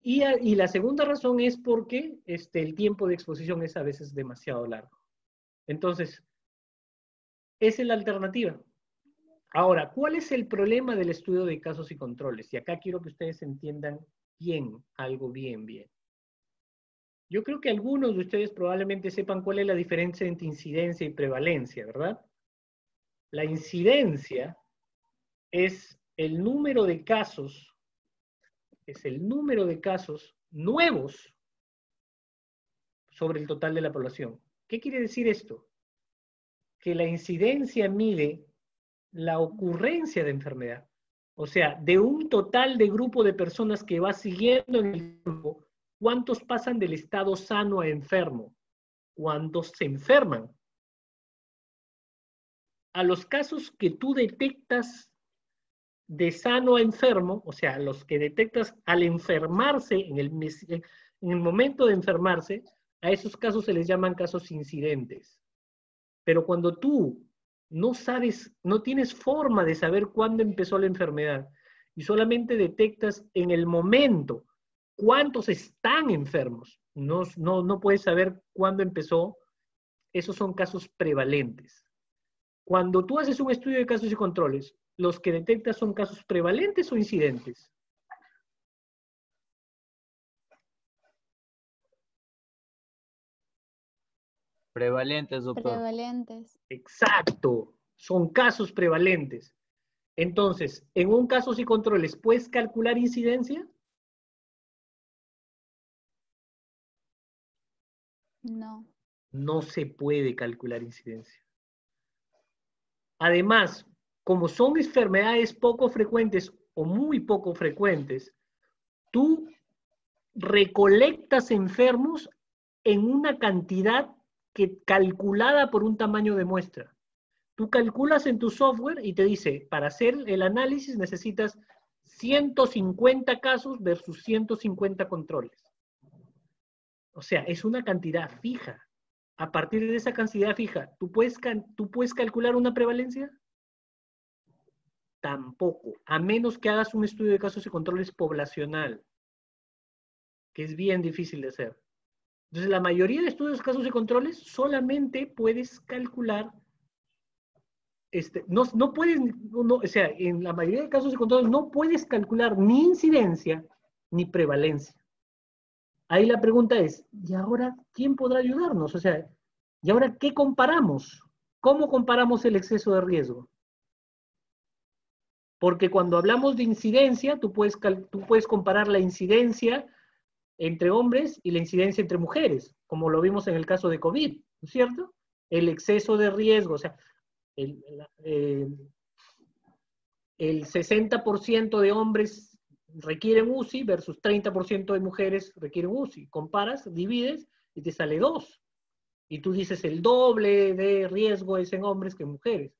Y la segunda razón es porque el tiempo de exposición es a veces demasiado largo. Entonces, esa es la alternativa. Ahora, ¿cuál es el problema del estudio de casos y controles? Y acá quiero que ustedes entiendan bien, algo bien. Yo creo que algunos de ustedes probablemente sepan cuál es la diferencia entre incidencia y prevalencia, ¿verdad? La incidencia es el número de casos, nuevos sobre el total de la población. ¿Qué quiere decir esto? Que la incidencia mide la ocurrencia de enfermedad. O sea, de un total de grupo de personas que va siguiendo en el tiempo, ¿cuántos pasan del estado sano a enfermo? ¿Cuántos se enferman? A los casos que tú detectas de sano a enfermo, o sea, los que detectas al enfermarse, en el momento de enfermarse, a esos casos se les llaman casos incidentes. Pero cuando tú no sabes, no tienes forma de saber cuándo empezó la enfermedad y solamente detectas en el momento cuántos están enfermos. No puedes saber cuándo empezó. Esos son casos prevalentes. Cuando tú haces un estudio de casos y controles, ¿los que detectas son casos prevalentes o incidentes? Prevalentes, doctor. Prevalentes. Exacto, son casos prevalentes. Entonces, en un casos y controles, ¿puedes calcular incidencia? No. No se puede calcular incidencia. Además, como son enfermedades poco frecuentes o muy poco frecuentes, tú recolectas enfermos en una cantidad calculada por un tamaño de muestra. Tú calculas en tu software y te dice, para hacer el análisis necesitas 150 casos versus 150 controles. O sea, es una cantidad fija. A partir de esa cantidad fija, ¿tú puedes calcular una prevalencia? Tampoco, a menos que hagas un estudio de casos y controles poblacional, que es bien difícil de hacer. Entonces, la mayoría de estudios de casos y controles solamente puedes calcular, no puedes, o sea, en la mayoría de casos y controles no puedes calcular ni incidencia ni prevalencia. Ahí la pregunta es, ¿y ahora quién podrá ayudarnos? O sea, ¿y ahora qué comparamos? ¿Cómo comparamos el exceso de riesgo? Porque cuando hablamos de incidencia, tú puedes comparar la incidencia entre hombres y la incidencia entre mujeres, como lo vimos en el caso de COVID, ¿no es cierto? El exceso de riesgo, o sea, el 60% de hombres requieren UCI versus 30% de mujeres requieren UCI. Comparas, divides y te sale 2. Y tú dices el doble de riesgo es en hombres que en mujeres.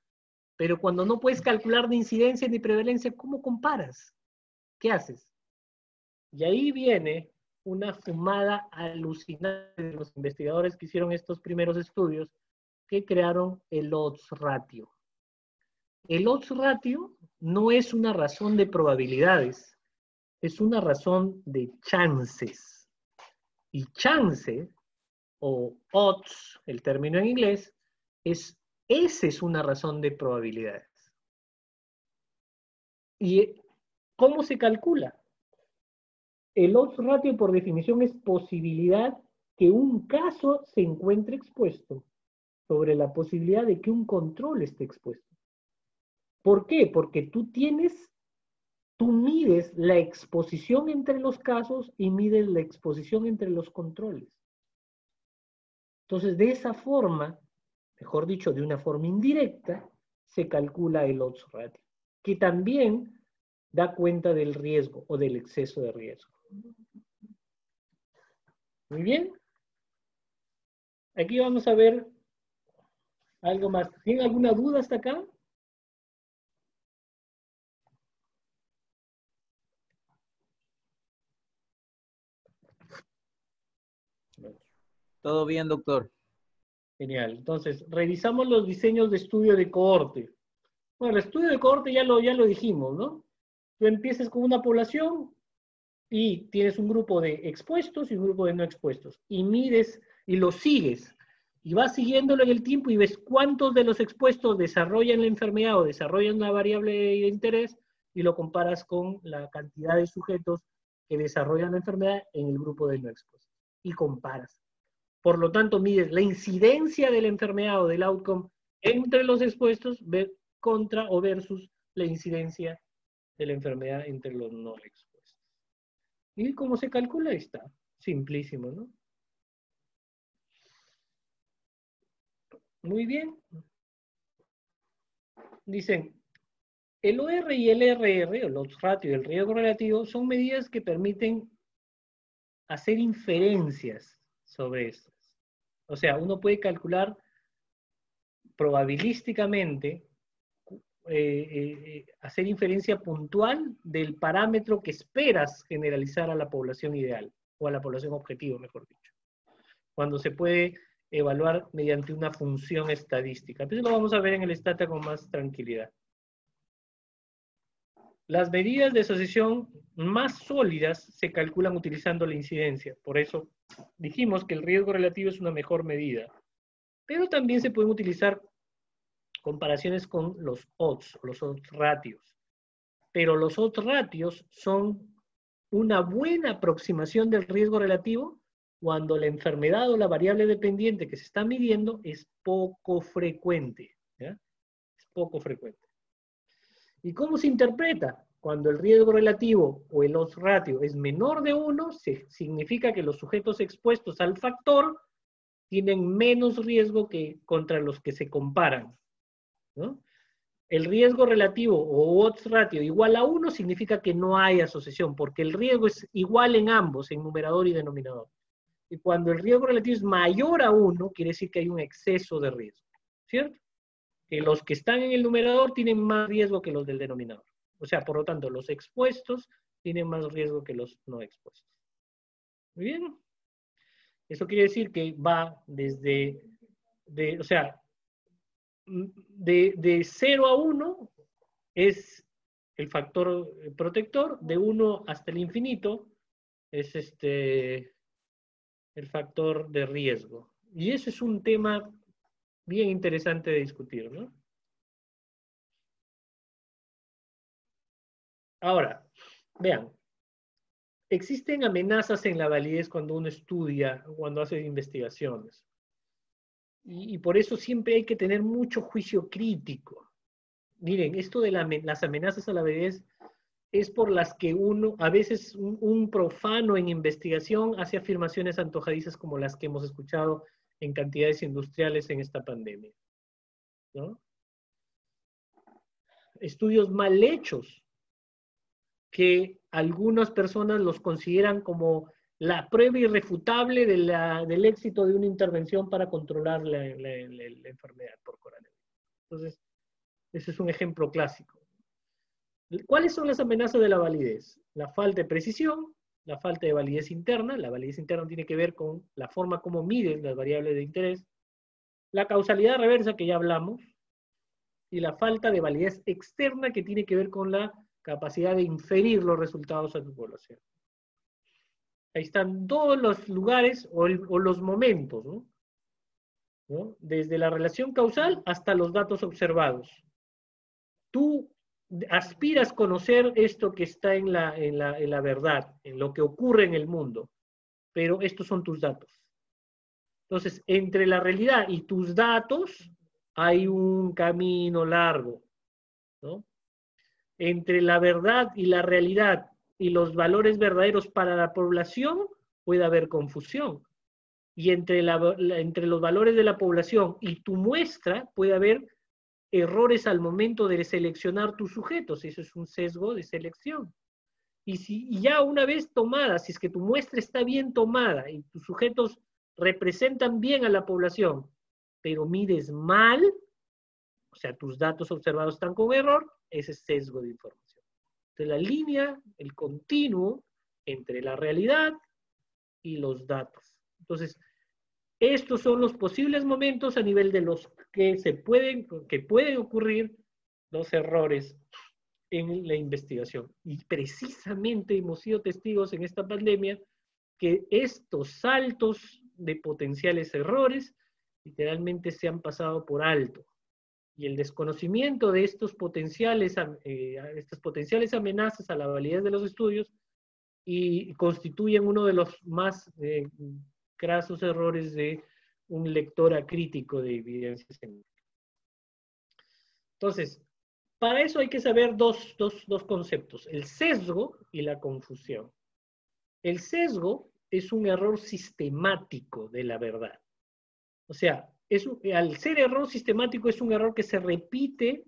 Pero cuando no puedes calcular ni incidencia ni prevalencia, ¿cómo comparas? ¿Qué haces? Y ahí viene una fumada alucinante de los investigadores que hicieron estos primeros estudios, que crearon el odds ratio. El odds ratio no es una razón de probabilidades, es una razón de chances. Y chance, o odds, el término en inglés, esa es una razón de probabilidades. ¿Y cómo se calcula? El odds ratio, por definición, es posibilidad que un caso se encuentre expuesto sobre la posibilidad de que un control esté expuesto. ¿Por qué? Porque tú mides la exposición entre los casos y mides la exposición entre los controles. Entonces, de esa forma, mejor dicho, de una forma indirecta, se calcula el odds ratio, que también da cuenta del riesgo o del exceso de riesgo. Muy bien. Aquí vamos a ver algo más. ¿Tienen alguna duda hasta acá? Todo bien, doctor. Genial. Entonces, revisamos los diseños de estudio de cohorte. Bueno, el estudio de cohorte ya lo dijimos, ¿no? Tú empiezas con una población y tienes un grupo de expuestos y un grupo de no expuestos. Y mides y lo sigues. Y vas siguiéndolo en el tiempo y ves cuántos de los expuestos desarrollan la enfermedad o desarrollan una variable de interés y lo comparas con la cantidad de sujetos que desarrollan la enfermedad en el grupo de no expuestos. Y comparas. Por lo tanto, mides la incidencia de la enfermedad o del outcome entre los expuestos contra o versus la incidencia de la enfermedad entre los no expuestos. ¿Y cómo se calcula? Está simplísimo, ¿no? Muy bien. Dicen, el OR y el RR, o el odds ratio y el riesgo relativo, son medidas que permiten hacer inferencias sobre estas. O sea, uno puede calcular probabilísticamente, hacer inferencia puntual del parámetro que esperas generalizar a la población ideal, o a la población objetivo, mejor dicho. Cuando se puede evaluar mediante una función estadística. Entonces lo vamos a ver en el Stata con más tranquilidad. Las medidas de asociación más sólidas se calculan utilizando la incidencia. Por eso dijimos que el riesgo relativo es una mejor medida. Pero también se pueden utilizar comparaciones con los odds, o los odds ratios. Pero los odds ratios son una buena aproximación del riesgo relativo cuando la enfermedad o la variable dependiente que se está midiendo es poco frecuente. ¿Ya? Es poco frecuente. ¿Y cómo se interpreta? Cuando el riesgo relativo o el odds ratio es menor de 1, significa que los sujetos expuestos al factor tienen menos riesgo que contra los que se comparan, ¿no? El riesgo relativo o odds ratio igual a 1 significa que no hay asociación, porque el riesgo es igual en ambos, en numerador y denominador. Y cuando el riesgo relativo es mayor a 1, quiere decir que hay un exceso de riesgo, ¿cierto? Que los que están en el numerador tienen más riesgo que los del denominador. O sea, por lo tanto, los expuestos tienen más riesgo que los no expuestos. Muy bien. Eso quiere decir que va desde, o sea, de 0 a 1 es el factor protector, de 1 hasta el infinito es el factor de riesgo. Y eso es un tema bien interesante de discutir, ¿no? Ahora, vean, existen amenazas en la validez cuando uno estudia, cuando hace investigaciones. Y por eso siempre hay que tener mucho juicio crítico. Miren, esto de las amenazas a la validez es por las que uno, a veces un profano en investigación hace afirmaciones antojadizas como las que hemos escuchado en cantidades industriales en esta pandemia, ¿no? Estudios mal hechos que algunas personas los consideran como la prueba irrefutable del éxito de una intervención para controlar la enfermedad por coronavirus. Entonces, ese es un ejemplo clásico. ¿Cuáles son las amenazas de la validez? La falta de precisión, la falta de validez interna. La validez interna tiene que ver con la forma como miden las variables de interés. La causalidad reversa, que ya hablamos. Y la falta de validez externa, que tiene que ver con la capacidad de inferir los resultados a tu población. Ahí están todos los lugares o los momentos, ¿no? ¿No? Desde la relación causal hasta los datos observados. Tú aspiras a conocer esto que está en la verdad, en lo que ocurre en el mundo, pero estos son tus datos. Entonces, entre la realidad y tus datos hay un camino largo, ¿no? Entre la verdad y la realidad y los valores verdaderos para la población puede haber confusión. Y entre los valores de la población y tu muestra puede haber errores al momento de seleccionar tus sujetos. Eso es un sesgo de selección. Y ya una vez tomada, si es que tu muestra está bien tomada y tus sujetos representan bien a la población, pero mides mal, o sea, tus datos observados están con error, ese es sesgo de información. Entonces la línea, el continuo entre la realidad y los datos. Entonces, estos son los posibles momentos a nivel de los que pueden ocurrir los errores en la investigación. Y precisamente hemos sido testigos en esta pandemia que estos saltos de potenciales errores literalmente se han pasado por alto. Y el desconocimiento de estas potenciales amenazas a la validez de los estudios y constituyen uno de los más grasos errores de un lector acrítico de evidencia científica. Entonces, para eso hay que saber dos conceptos, el sesgo y la confusión. El sesgo es un error sistemático de la verdad. O sea, al ser error sistemático es un error que se repite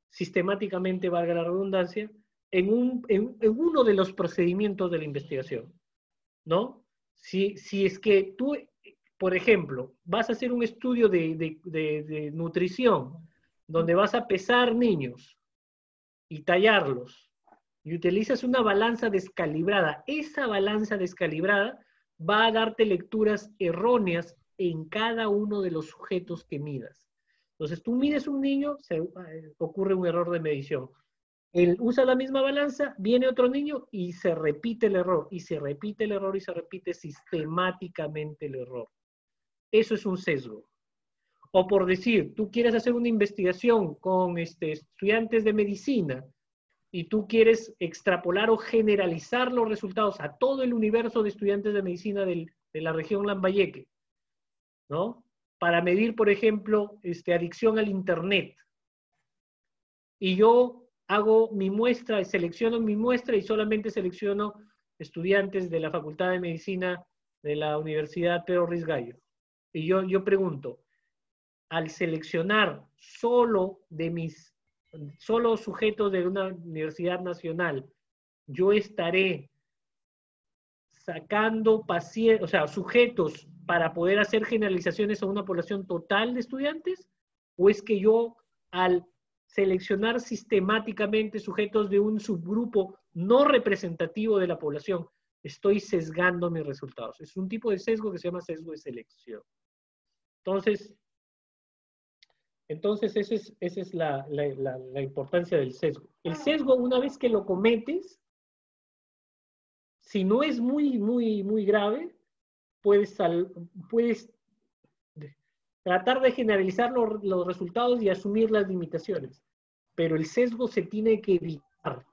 sistemáticamente, valga la redundancia, en uno de los procedimientos de la investigación, ¿no? Si es que tú, por ejemplo, vas a hacer un estudio de nutrición, donde vas a pesar niños y tallarlos, y utilizas una balanza descalibrada, esa balanza descalibrada va a darte lecturas erróneas en cada uno de los sujetos que midas. Entonces, tú mides un niño, ocurre un error de medición. Él usa la misma balanza, viene otro niño y se repite el error, y se repite el error, y se repite sistemáticamente el error. Eso es un sesgo. O por decir, tú quieres hacer una investigación con estudiantes de medicina y tú quieres extrapolar o generalizar los resultados a todo el universo de estudiantes de medicina de la región Lambayeque, ¿no? Para medir, por ejemplo, adicción al Internet. Y yo hago mi muestra, selecciono mi muestra y solamente selecciono estudiantes de la Facultad de Medicina de la Universidad Pedro Ruiz Gallo. Y yo pregunto, al seleccionar solo sujetos de una universidad nacional, yo estaré sacando pacientes, o sea, sujetos para poder hacer generalizaciones a una población total de estudiantes, o es que yo al seleccionar sistemáticamente sujetos de un subgrupo no representativo de la población, estoy sesgando mis resultados. Es un tipo de sesgo que se llama sesgo de selección. Entonces esa es la importancia del sesgo. El sesgo, una vez que lo cometes, si no es muy grave, puedes tratar de generalizar los resultados y asumir las limitaciones. Pero el sesgo se tiene que evitar.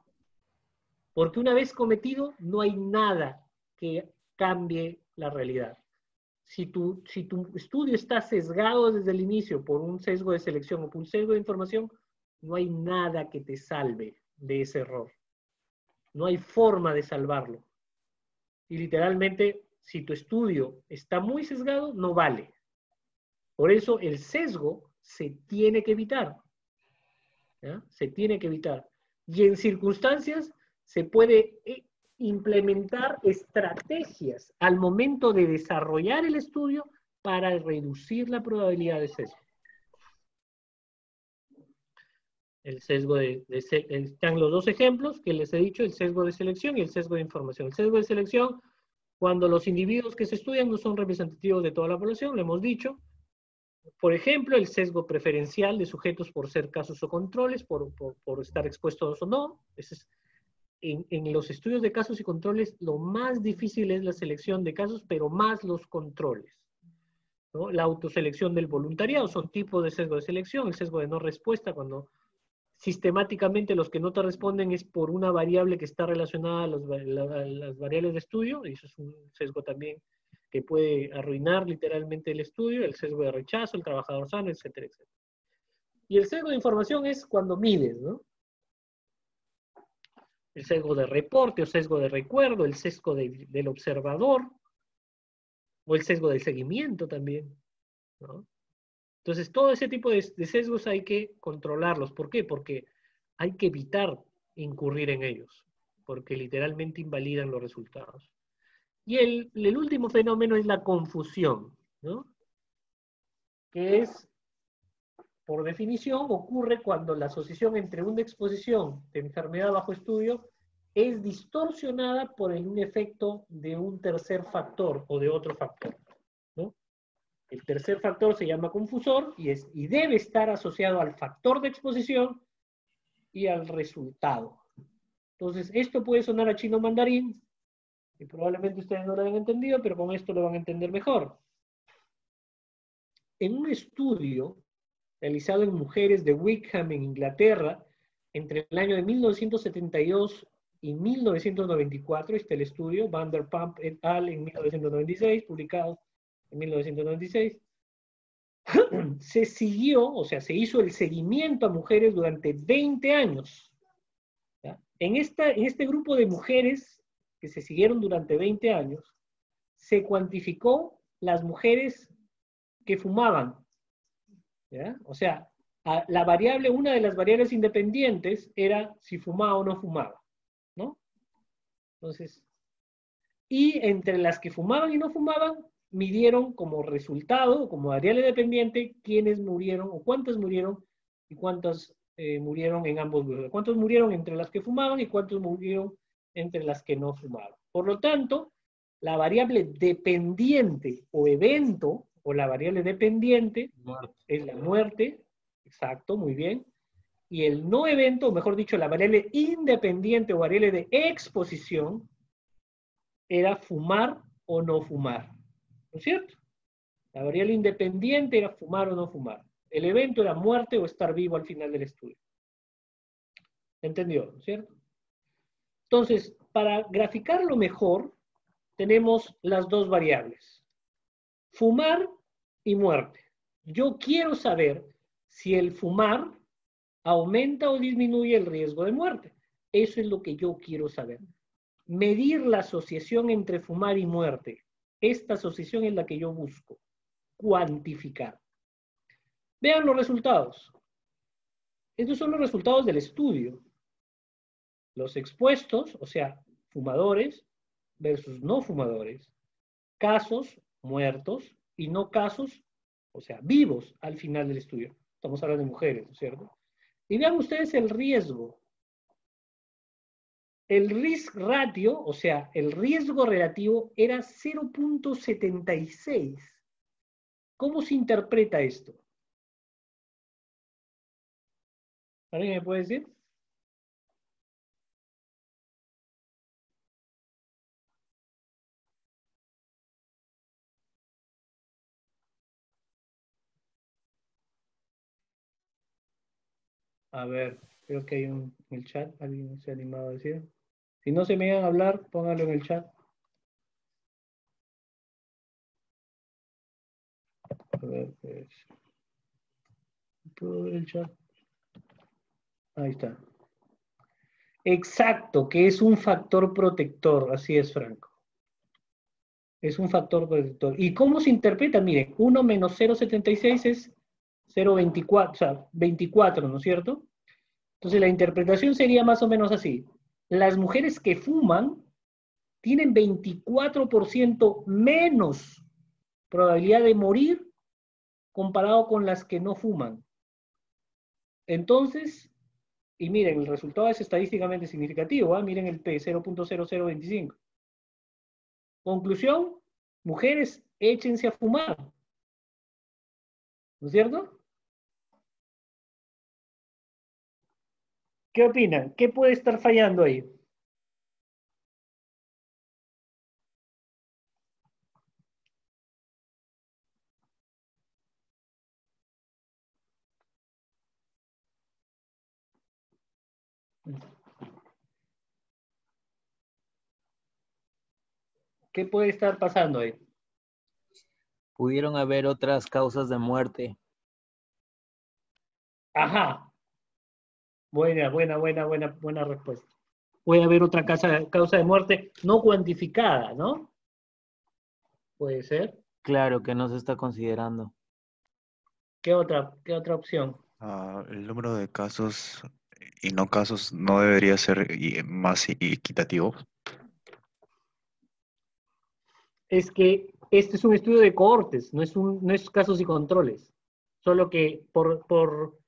Porque una vez cometido, no hay nada que cambie la realidad. Si tu estudio está sesgado desde el inicio por un sesgo de selección o por un sesgo de información, no hay nada que te salve de ese error. No hay forma de salvarlo. Y literalmente, si tu estudio está muy sesgado, no vale. Por eso el sesgo se tiene que evitar. ¿Ya? Se tiene que evitar. Y en circunstancias se puede implementar estrategias al momento de desarrollar el estudio para reducir la probabilidad de sesgo. El sesgo están los dos ejemplos que les he dicho, el sesgo de selección y el sesgo de información. El sesgo de selección, cuando los individuos que se estudian no son representativos de toda la población, lo hemos dicho. Por ejemplo, el sesgo preferencial de sujetos por ser casos o controles, por estar expuestos o no. Ese es, en los estudios de casos y controles, lo más difícil es la selección de casos, pero más los controles, ¿no? La autoselección del voluntariado son tipos de sesgo de selección, el sesgo de no respuesta, cuando sistemáticamente los que no te responden es por una variable que está relacionada a las variables de estudio, y eso es un sesgo también que puede arruinar literalmente el estudio, el sesgo de rechazo, el trabajador sano, etcétera, etcétera. Y el sesgo de información es cuando mides, ¿no? El sesgo de reporte o sesgo de recuerdo, el sesgo del observador, o el sesgo del seguimiento también, ¿no? Entonces, todo ese tipo de sesgos hay que controlarlos. ¿Por qué? Porque hay que evitar incurrir en ellos, porque literalmente invalidan los resultados. Y el último fenómeno es la confusión, ¿no? Que es, por definición, ocurre cuando la asociación entre una exposición de enfermedad bajo estudio es distorsionada por un efecto de un tercer factor o de otro factor, ¿no? El tercer factor se llama confusor y debe estar asociado al factor de exposición y al resultado. Entonces, esto puede sonar a chino mandarín, y probablemente ustedes no lo hayan entendido, pero con esto lo van a entender mejor. En un estudio realizado en mujeres de Wickham, en Inglaterra, entre el año de 1972 y 1994, está el estudio, Van der Pump et al. En 1996, publicado en 1996, se siguió, o sea, se hizo el seguimiento a mujeres durante 20 años. ¿Ya? En este grupo de mujeres que se siguieron durante 20 años, se cuantificó las mujeres que fumaban. ¿Ya? O sea, una de las variables independientes era si fumaba o no fumaba, ¿no? Entonces, y entre las que fumaban y no fumaban, midieron como resultado, como variable dependiente, quiénes murieron o cuántas murieron y cuántas murieron en ambos grupos. Cuántos murieron entre las que fumaban y cuántos murieron entre las que no fumaban. Por lo tanto, la variable dependiente o evento, o la variable dependiente, es la muerte, exacto, muy bien, y el no evento, o mejor dicho, la variable independiente o variable de exposición, era fumar o no fumar. ¿No es cierto? La variable independiente era fumar o no fumar. El evento era muerte o estar vivo al final del estudio. ¿Entendió? ¿No es cierto? Entonces, para graficarlo mejor, tenemos las dos variables. Fumar y muerte. Yo quiero saber si el fumar aumenta o disminuye el riesgo de muerte. Eso es lo que yo quiero saber. Medir la asociación entre fumar y muerte. Esta asociación es la que yo busco. Cuantificar. Vean los resultados. Estos son los resultados del estudio. Los expuestos, o sea, fumadores versus no fumadores. Casos muertos y no casos, o sea, vivos al final del estudio. Estamos hablando de mujeres, ¿no es cierto? Y vean ustedes el riesgo. El risk ratio, o sea, el riesgo relativo, era 0.76. ¿Cómo se interpreta esto? ¿Alguien me puede decir? A ver, creo que hay en el chat, alguien se ha animado a decir. Si no se me iban a hablar, pónganlo en el chat. A ver, pues. ¿Puedo ver el chat? Ahí está. Exacto, que es un factor protector, así es, Franco. Es un factor protector. ¿Y cómo se interpreta? Miren, 1 menos 0.76 es 0.24, o sea, 24, ¿no es cierto? Entonces la interpretación sería más o menos así. Las mujeres que fuman tienen 24% menos probabilidad de morir comparado con las que no fuman. Entonces, y miren, el resultado es estadísticamente significativo, ¿eh? Miren el P, 0.0025. Conclusión, mujeres, échense a fumar. ¿No es cierto? ¿Qué opinan? ¿Qué puede estar fallando ahí? ¿Qué puede estar pasando ahí? Pudieron haber otras causas de muerte. Ajá. Buena respuesta. Puede haber otra causa de muerte no cuantificada, ¿no? Puede ser. Claro que no se está considerando. ¿Qué otra opción? El número de casos y no casos no debería ser más equitativo. Es que este es un estudio de cohortes, no es casos y controles. Solo que por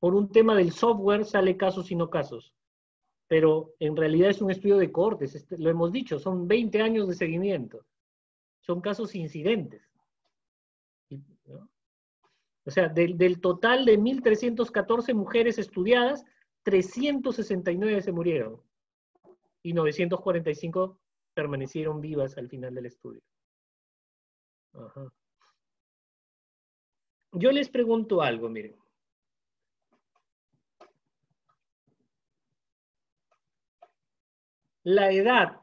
un tema del software sale casos y no casos. Pero en realidad es un estudio de cohortes, lo hemos dicho, son 20 años de seguimiento. Son casos incidentes. ¿No? O sea, del total de 1.314 mujeres estudiadas, 369 se murieron. Y 945 permanecieron vivas al final del estudio. Ajá. Yo les pregunto algo, miren. La edad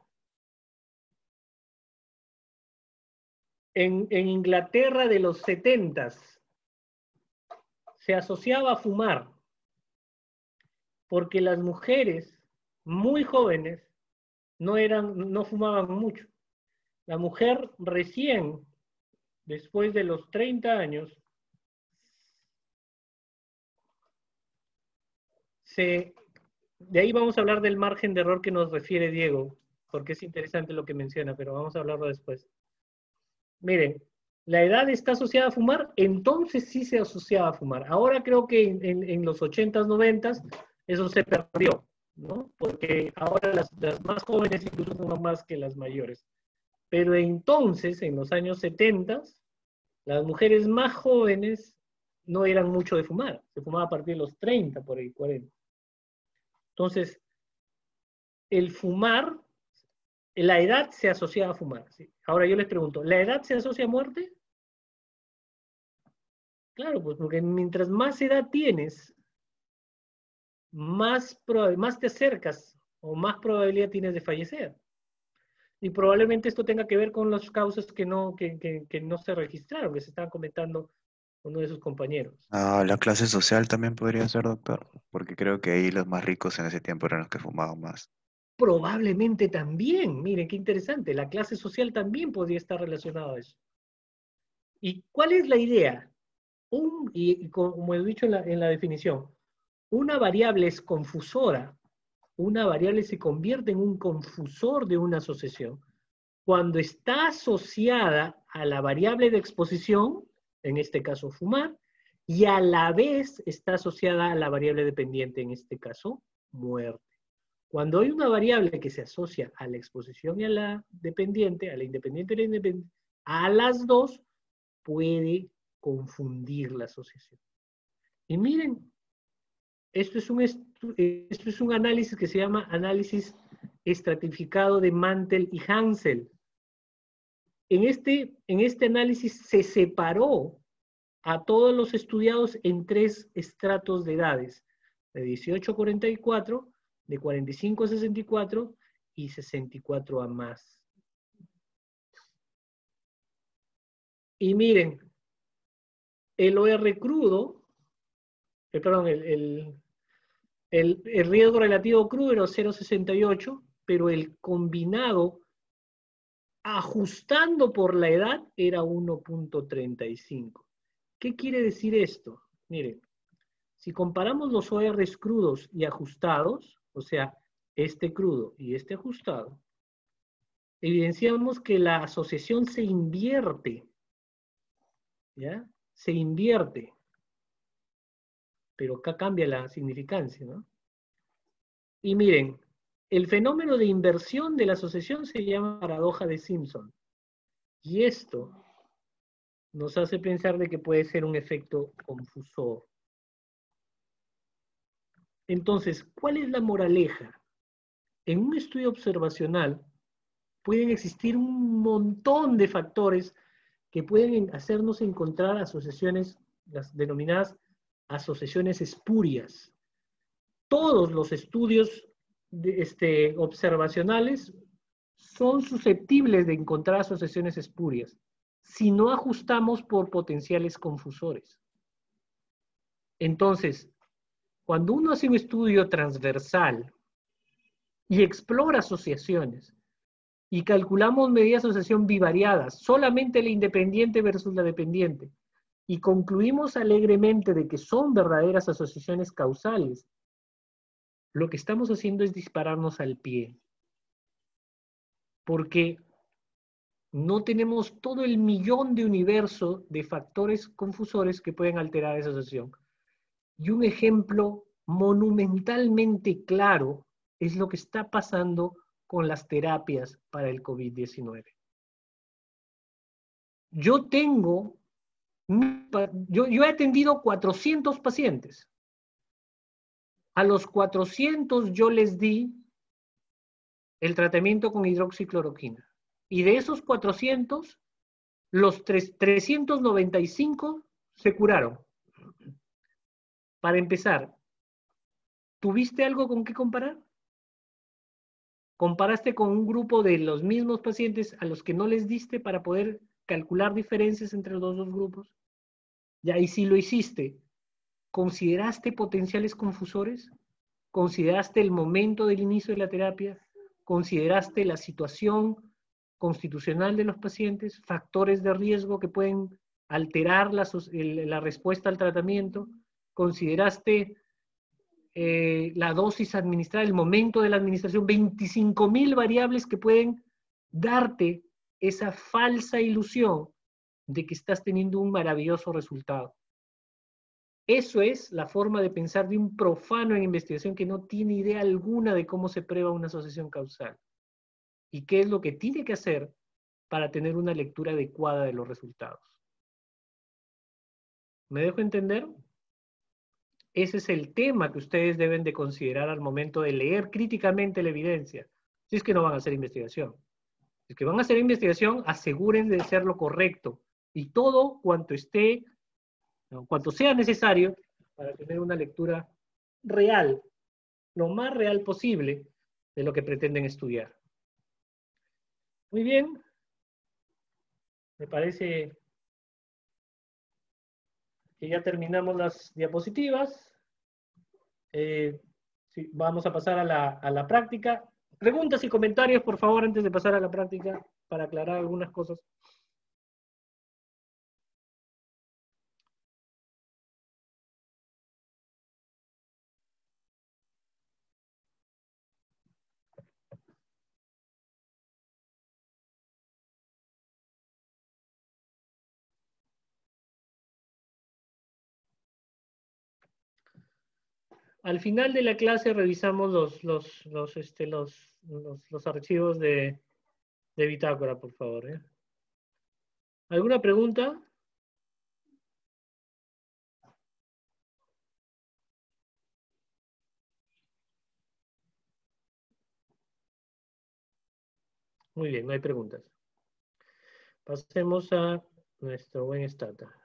en Inglaterra de los 70s se asociaba a fumar porque las mujeres muy jóvenes no fumaban mucho. La mujer recién, después de los 30 años, de ahí vamos a hablar del margen de error que nos refiere Diego, porque es interesante lo que menciona, pero vamos a hablarlo después. Miren, la edad está asociada a fumar, entonces sí se asociaba a fumar. Ahora creo que en los 80s, 90s, eso se perdió, ¿no? Porque ahora las más jóvenes incluso fuman más que las mayores. Pero entonces, en los años 70, las mujeres más jóvenes no eran mucho de fumar. Se fumaba a partir de los 30, por ahí, 40. Entonces, el fumar, la edad se asocia a fumar. ¿Sí? Ahora yo les pregunto, ¿la edad se asocia a muerte? Claro, pues porque mientras más edad tienes, más te acercas o más probabilidad tienes de fallecer. Y probablemente esto tenga que ver con las causas que no se registraron, que se estaban comentando uno de sus compañeros. Ah, la clase social también podría ser, doctor, porque creo que ahí los más ricos en ese tiempo eran los que fumaban más. Probablemente también, miren qué interesante, la clase social también podría estar relacionada a eso. ¿Y cuál es la idea? Y como he dicho en la definición, una variable es confusora, una variable se convierte en un confusor de una asociación cuando está asociada a la variable de exposición, en este caso fumar, y a la vez está asociada a la variable dependiente, en este caso muerte. Cuando hay una variable que se asocia a la exposición y a la independiente y a la independiente, a las dos, puede confundir la asociación. Y miren, esto es un análisis que se llama análisis estratificado de Mantel y Hansel. En este análisis se separó a todos los estudiados en 3 estratos de edades, de 18 a 44, de 45 a 64 y 64 a más. Y miren, el OR crudo, perdón, el riesgo relativo crudo era 0,68, pero el combinado ajustando por la edad era 1,35. ¿Qué quiere decir esto? Miren, si comparamos los ORs crudos y ajustados, o sea, este crudo y este ajustado, evidenciamos que la asociación se invierte, ¿ya? Se invierte, pero acá cambia la significancia, ¿no? Y miren, el fenómeno de inversión de la asociación se llama paradoja de Simpson. Y esto nos hace pensar de que puede ser un efecto confusor. Entonces, ¿cuál es la moraleja? En un estudio observacional pueden existir un montón de factores que pueden hacernos encontrar asociaciones, las denominadas asociaciones espurias. Todos los estudios observacionales son susceptibles de encontrar asociaciones espurias si no ajustamos por potenciales confusores. Entonces, cuando uno hace un estudio transversal y explora asociaciones y calculamos medidas de asociación bivariadas, solamente la independiente versus la dependiente, y concluimos alegremente de que son verdaderas asociaciones causales, lo que estamos haciendo es dispararnos al pie. Porque no tenemos todo el millón de universo de factores confusores que pueden alterar esa asociación. Y un ejemplo monumentalmente claro es lo que está pasando con las terapias para el COVID-19. Yo he atendido 400 pacientes. A los 400 yo les di el tratamiento con hidroxicloroquina. Y de esos 400, los 395 se curaron. Para empezar, ¿tuviste algo con qué comparar? ¿Comparaste con un grupo de los mismos pacientes a los que no les diste para poder calcular diferencias entre los dos grupos? Ya, y si lo hiciste, ¿consideraste potenciales confusores? ¿Consideraste el momento del inicio de la terapia? ¿Consideraste la situación constitucional de los pacientes? ¿Factores de riesgo que pueden alterar la respuesta al tratamiento? ¿Consideraste la dosis administrada, el momento de la administración? 25.000 variables que pueden darte esa falsa ilusión de que estás teniendo un maravilloso resultado. Eso es la forma de pensar de un profano en investigación que no tiene idea alguna de cómo se prueba una asociación causal y qué es lo que tiene que hacer para tener una lectura adecuada de los resultados. ¿Me dejo entender? Ese es el tema que ustedes deben de considerar al momento de leer críticamente la evidencia. Si es que no van a hacer investigación. Si es que van a hacer investigación, asegúrense de hacer lo correcto. Y todo cuanto esté, no, cuanto sea necesario para tener una lectura real, lo más real posible de lo que pretenden estudiar. Muy bien. Me parece que ya terminamos las diapositivas. Sí, vamos a pasar a la práctica. Preguntas y comentarios, por favor, antes de pasar a la práctica, para aclarar algunas cosas. Al final de la clase revisamos los archivos de bitácora, por favor. ¿Alguna pregunta? Muy bien, no hay preguntas. Pasemos a nuestro buen Stata.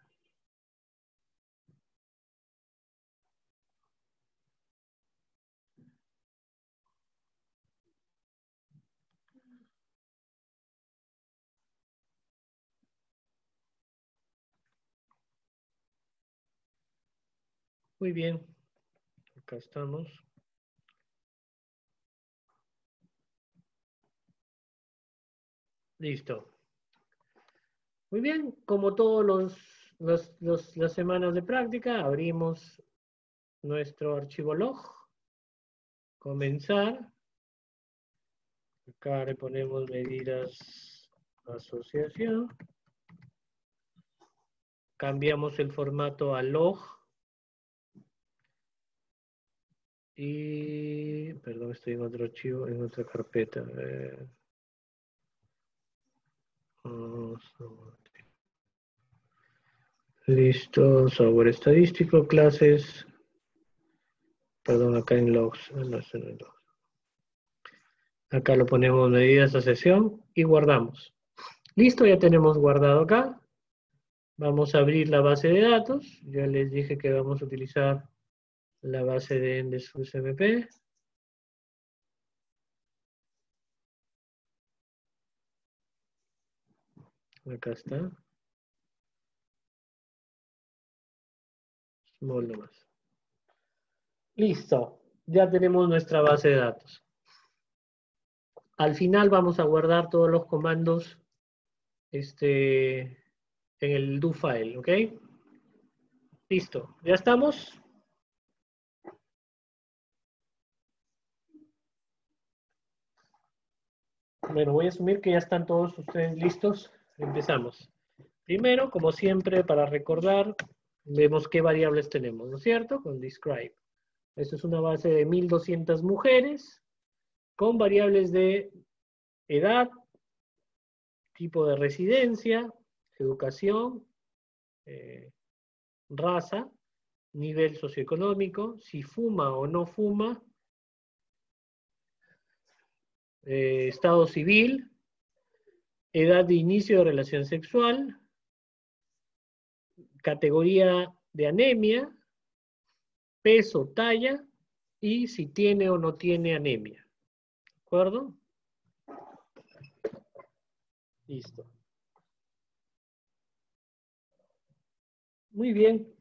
Muy bien, acá estamos. Listo. Muy bien, como todas las semanas de práctica, abrimos nuestro archivo log. Comenzar. Acá le ponemos medidas asociación. Cambiamos el formato a log. Y, perdón, estoy en otro archivo, en otra carpeta. Listo, software estadístico, clases. Perdón, acá en logs. No, eso no es logs. Acá lo ponemos medidas asociación y guardamos. Listo, ya tenemos guardado acá. Vamos a abrir la base de datos. Ya les dije que vamos a utilizar la base de EndesUSMP. Acá está. Small nomás. Listo. Ya tenemos nuestra base de datos. Al final vamos a guardar todos los comandos en el do file, ¿ok? Listo. ¿Ya estamos? Bueno, voy a asumir que ya están todos ustedes listos. Empezamos. Primero, como siempre, para recordar, vemos qué variables tenemos, ¿no es cierto? Con describe. Esto es una base de 1200 mujeres con variables de edad, tipo de residencia, educación, raza, nivel socioeconómico, si fuma o no fuma, estado civil, edad de inicio de relación sexual, categoría de anemia, peso, talla y si tiene o no tiene anemia. ¿De acuerdo? Listo. Muy bien.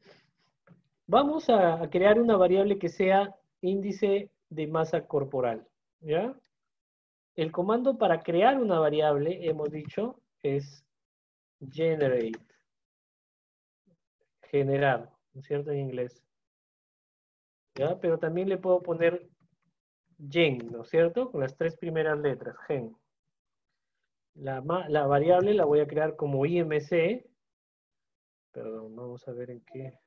Vamos a crear una variable que sea índice de masa corporal. ¿Ya? El comando para crear una variable, hemos dicho, es generate. Generar, ¿no es cierto? En inglés. ¿Ya? Pero también le puedo poner gen, ¿no es cierto? Con las 3 primeras letras, gen. La variable la voy a crear como IMC. Perdón, vamos a ver en qué.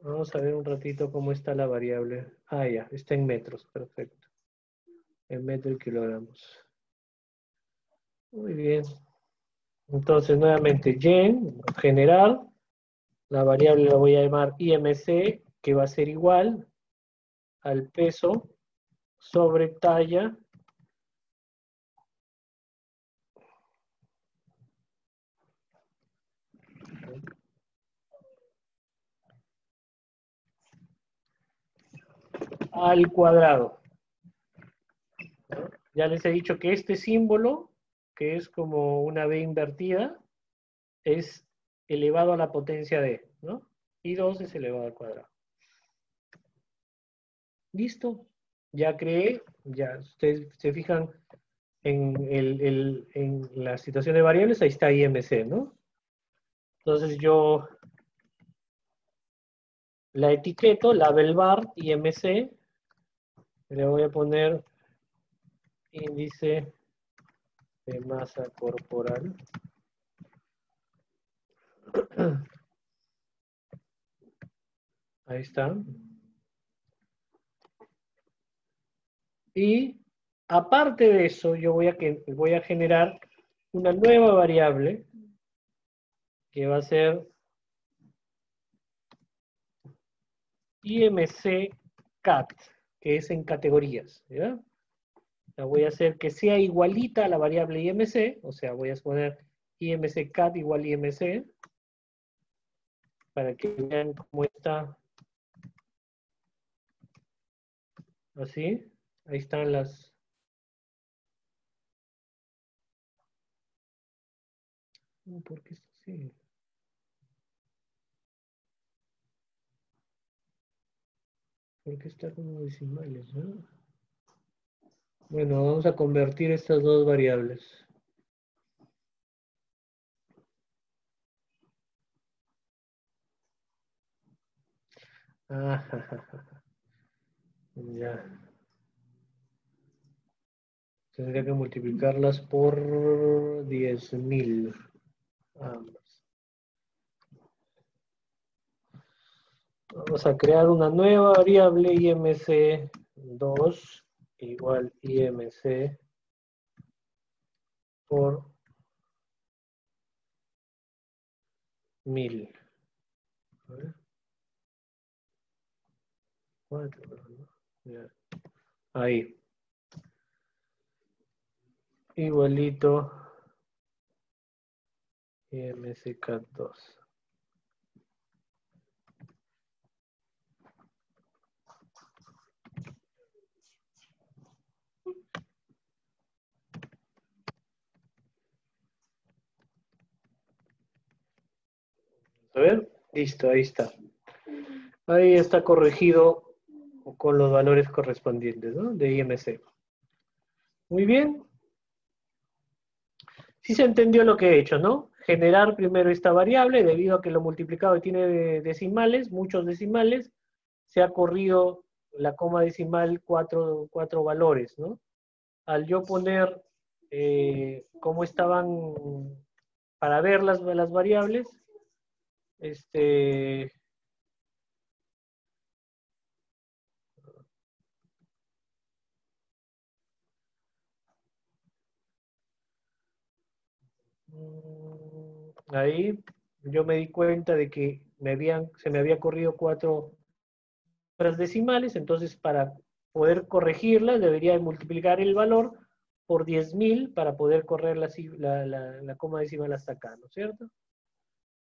Vamos a ver un ratito cómo está la variable. Ah, ya, está en metros, perfecto. En metro y kilogramos. Muy bien. Entonces, nuevamente, gen, generar, la variable la voy a llamar IMC, que va a ser igual al peso sobre talla al cuadrado. Ya les he dicho que este símbolo, que es como una B invertida, es elevado a la potencia D, ¿no? Y 2 es elevado al cuadrado. Listo. Ya creé, ya ustedes se fijan en la situación de variables, ahí está IMC, ¿no? Entonces yo la etiqueto, label bar, IMC, le voy a poner índice de masa corporal. Ahí está. Y aparte de eso, yo voy a generar una nueva variable que va a ser IMC cat, que es en categorías, ¿ya? La voy a hacer que sea igualita a la variable IMC, o sea, voy a poner IMC cat igual IMC, para que vean cómo está. Así, ahí están las... ¿Por qué está así? Porque está como decimales, ¿no? Bueno, vamos a convertir estas dos variables. Ah, ya. Tendría que multiplicarlas por 10.000. Ambas. Vamos a crear una nueva variable IMC2 igual IMC por 1000. A ver. 4, ¿no? Ya. Ahí. Igualito IMCK2. A ver, listo, ahí está. Ahí está corregido con los valores correspondientes, ¿no? De IMC. Muy bien. Sí se entendió lo que he hecho, ¿no? Generar primero esta variable, debido a que lo multiplicado tiene decimales, muchos decimales, se ha corrido la coma decimal cuatro valores, ¿no? Al yo poner cómo estaban, para ver las variables, ahí yo me di cuenta de que se me había corrido 4 decimales, entonces para poder corregirlas debería multiplicar el valor por 10.000 para poder correr la coma decimal hasta acá, ¿no es cierto?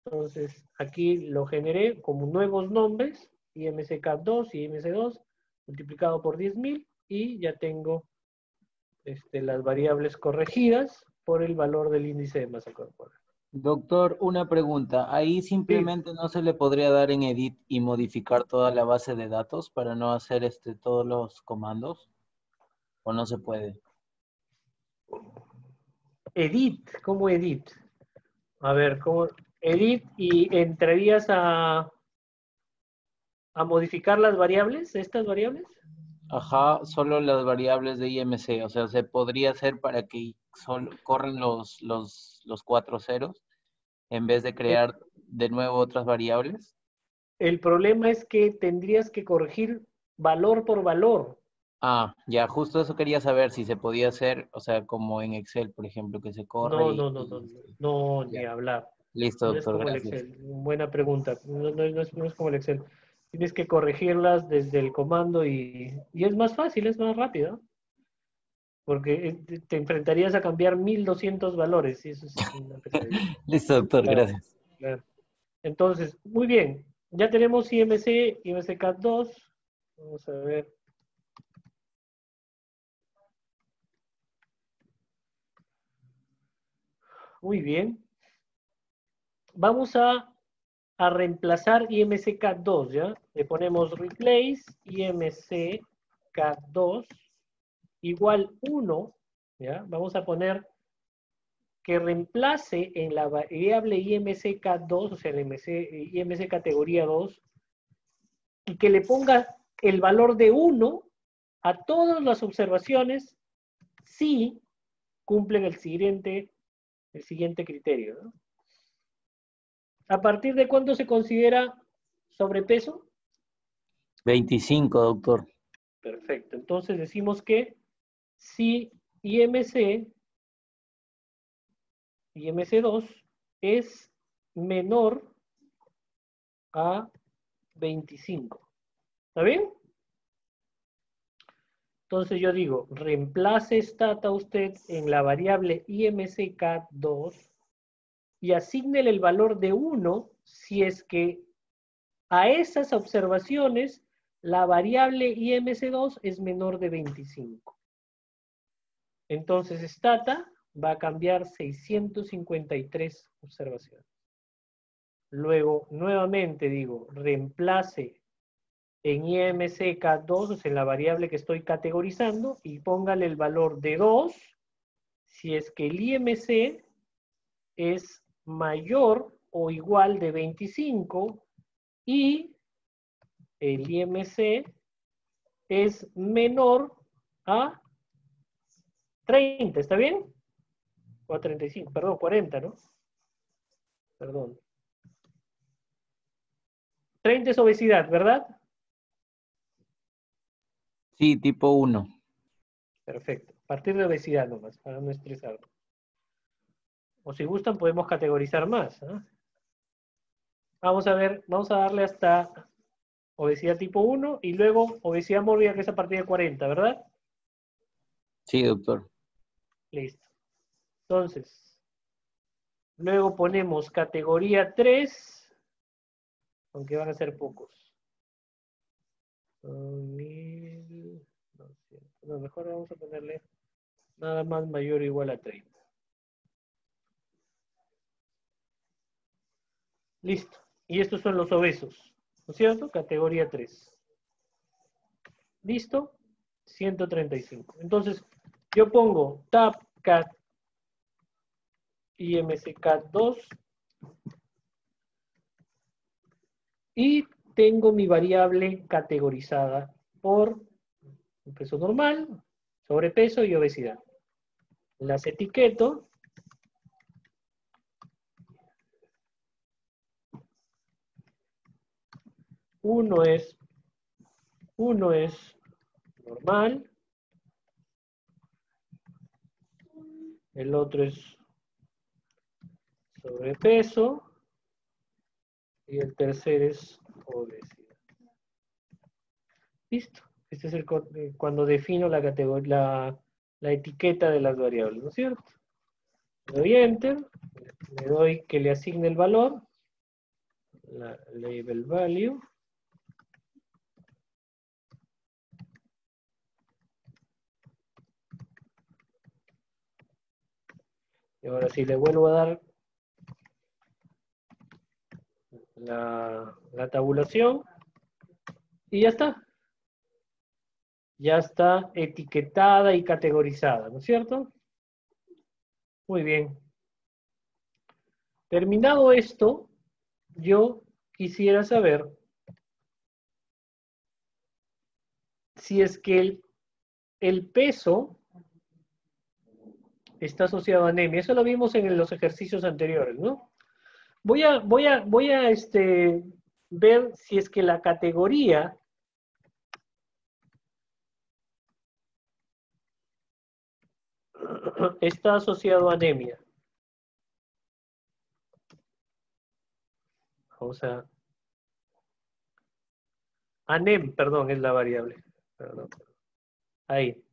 Entonces aquí lo generé como nuevos nombres, IMCK2 y IMC2, multiplicado por 10.000 y ya tengo las variables corregidas por el valor del índice de masa corporal. Doctor, una pregunta. Ahí Sí. simplemente no se le podría dar en edit y modificar toda la base de datos para no hacer todos los comandos, ¿o no se puede? Edit, ¿cómo edit? A ver, ¿cómo edit y entrarías a modificar las variables, estas variables? Ajá, solo las variables de IMC, o sea, se podría hacer para que solo corren los 4 ceros en vez de crear de nuevo otras variables. El problema es que tendrías que corregir valor por valor. Ah, ya, justo eso quería saber si se podía hacer, o sea, como en Excel, por ejemplo, que se corre No, y, no, no, no, no, ni ya. hablar. Listo, No es doctor, como el gracias. Excel. Buena pregunta. No es como el Excel. Tienes que corregirlas desde el comando y es más fácil, es más rápido. Porque te enfrentarías a cambiar 1200 valores y eso es una pesadilla. Listo, doctor, Claro, gracias. claro. Entonces, muy bien. Ya tenemos IMC, IMC-CAT 2. Vamos a ver. Muy bien. Vamos a reemplazar IMC-CAT 2, ¿ya? Le ponemos replace IMC-CAT 2 igual 1, ¿ya? Vamos a poner que reemplace en la variable IMC-CAT2, o sea, el IMC categoría 2, y que le ponga el valor de 1 a todas las observaciones si cumplen el siguiente criterio, ¿no? ¿A partir de cuándo se considera sobrepeso? 25, doctor. Perfecto. Entonces decimos que si IMC2 es menor a 25. ¿Está bien? Entonces yo digo, reemplace stata usted en la variable IMC-CAT2 y asígnele el valor de 1 si es que a esas observaciones la variable IMC2 es menor de 25. Entonces stata va a cambiar 653 observaciones. Luego, nuevamente digo, reemplace en IMC-CAT2, o sea, en la variable que estoy categorizando, y póngale el valor de 2 si es que el IMC es mayor o igual de 25 y el IMC es menor a 30, ¿está bien? O a 35, perdón, 40, ¿no? Perdón. 30 es obesidad, ¿verdad? Sí, tipo 1. Perfecto. A partir de obesidad nomás, para no estresarnos. O si gustan, podemos categorizar más, ¿eh? Vamos a ver, vamos a darle hasta obesidad tipo 1 y luego obesidad mórbida, que es a partir de 40, ¿verdad? Sí, doctor. Listo. Entonces, luego ponemos categoría 3, aunque van a ser pocos. 1200. No, mejor vamos a ponerle nada más mayor o igual a 30. Listo. Y estos son los obesos, ¿no es cierto? Categoría 3. ¿Listo? 135. Entonces, yo pongo tab cat IMC-CAT2 y tengo mi variable categorizada por peso normal, sobrepeso y obesidad. Las etiqueto. Uno es normal, el otro es sobrepeso y el tercero es obesidad. Listo. Este es cuando defino la categoría, la etiqueta de las variables, ¿no es cierto? Le doy Enter, le doy que le asigne el valor, la label value. Y ahora sí le vuelvo a dar la tabulación y ya está. Ya está etiquetada y categorizada, ¿no es cierto? Muy bien. Terminado esto, yo quisiera saber si es que el peso está asociado a anemia. Eso lo vimos en los ejercicios anteriores, ¿no? Voy a ver si es que la categoría está asociado a anemia? Vamos a... ANEM, perdón, es la variable. Perdón. Ahí.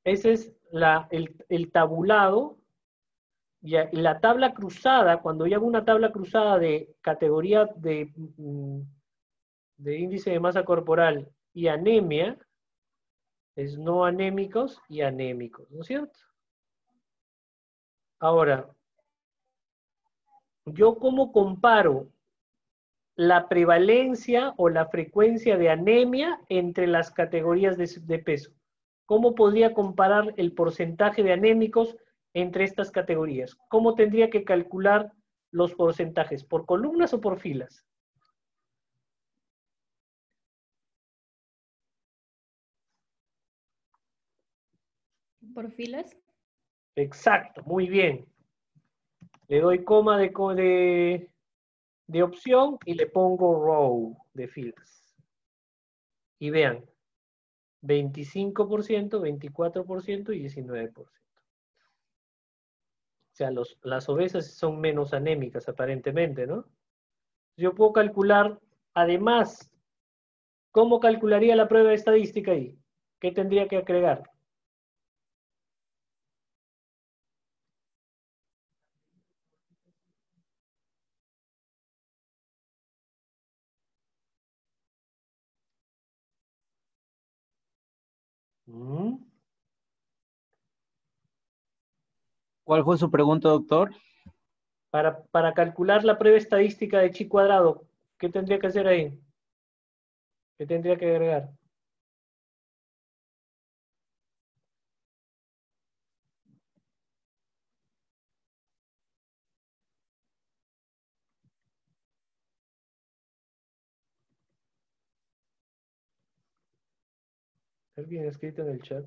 Ese es el tabulado. Y la tabla cruzada, cuando yo hago una tabla cruzada de categoría de índice de masa corporal y anemia, es no anémicos y anémicos, ¿no es cierto? Ahora, ¿yo cómo comparo la prevalencia o la frecuencia de anemia entre las categorías de peso? ¿Cómo podría comparar el porcentaje de anémicos entre estas categorías? ¿Cómo tendría que calcular los porcentajes? ¿Por columnas o por filas? ¿Por filas? Exacto, muy bien. Le doy coma de opción y le pongo row de filas. Y vean, 25%, 24% y 19%. O sea, las obesas son menos anémicas aparentemente, ¿no? Yo puedo calcular, además, ¿cómo calcularía la prueba estadística ahí? ¿Qué tendría que agregar? ¿Cuál fue su pregunta, doctor? Para calcular la prueba estadística de chi cuadrado, ¿qué tendría que hacer ahí? ¿Qué tendría que agregar? ¿Alguien ha escrito en el chat?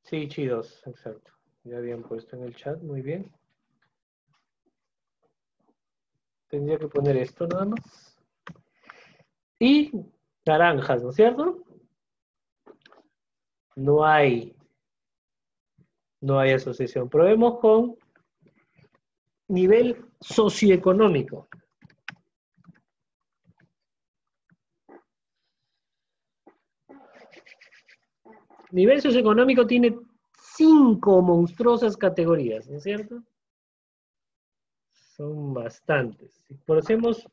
Sí, chidos, exacto. Ya habían puesto en el chat, muy bien. Tendría que poner esto nada más. Y naranjas, ¿no es cierto? No hay asociación. Probemos con nivel socioeconómico. Nivel socioeconómico tiene 5 monstruosas categorías, ¿no es cierto? Son bastantes. Si hacemos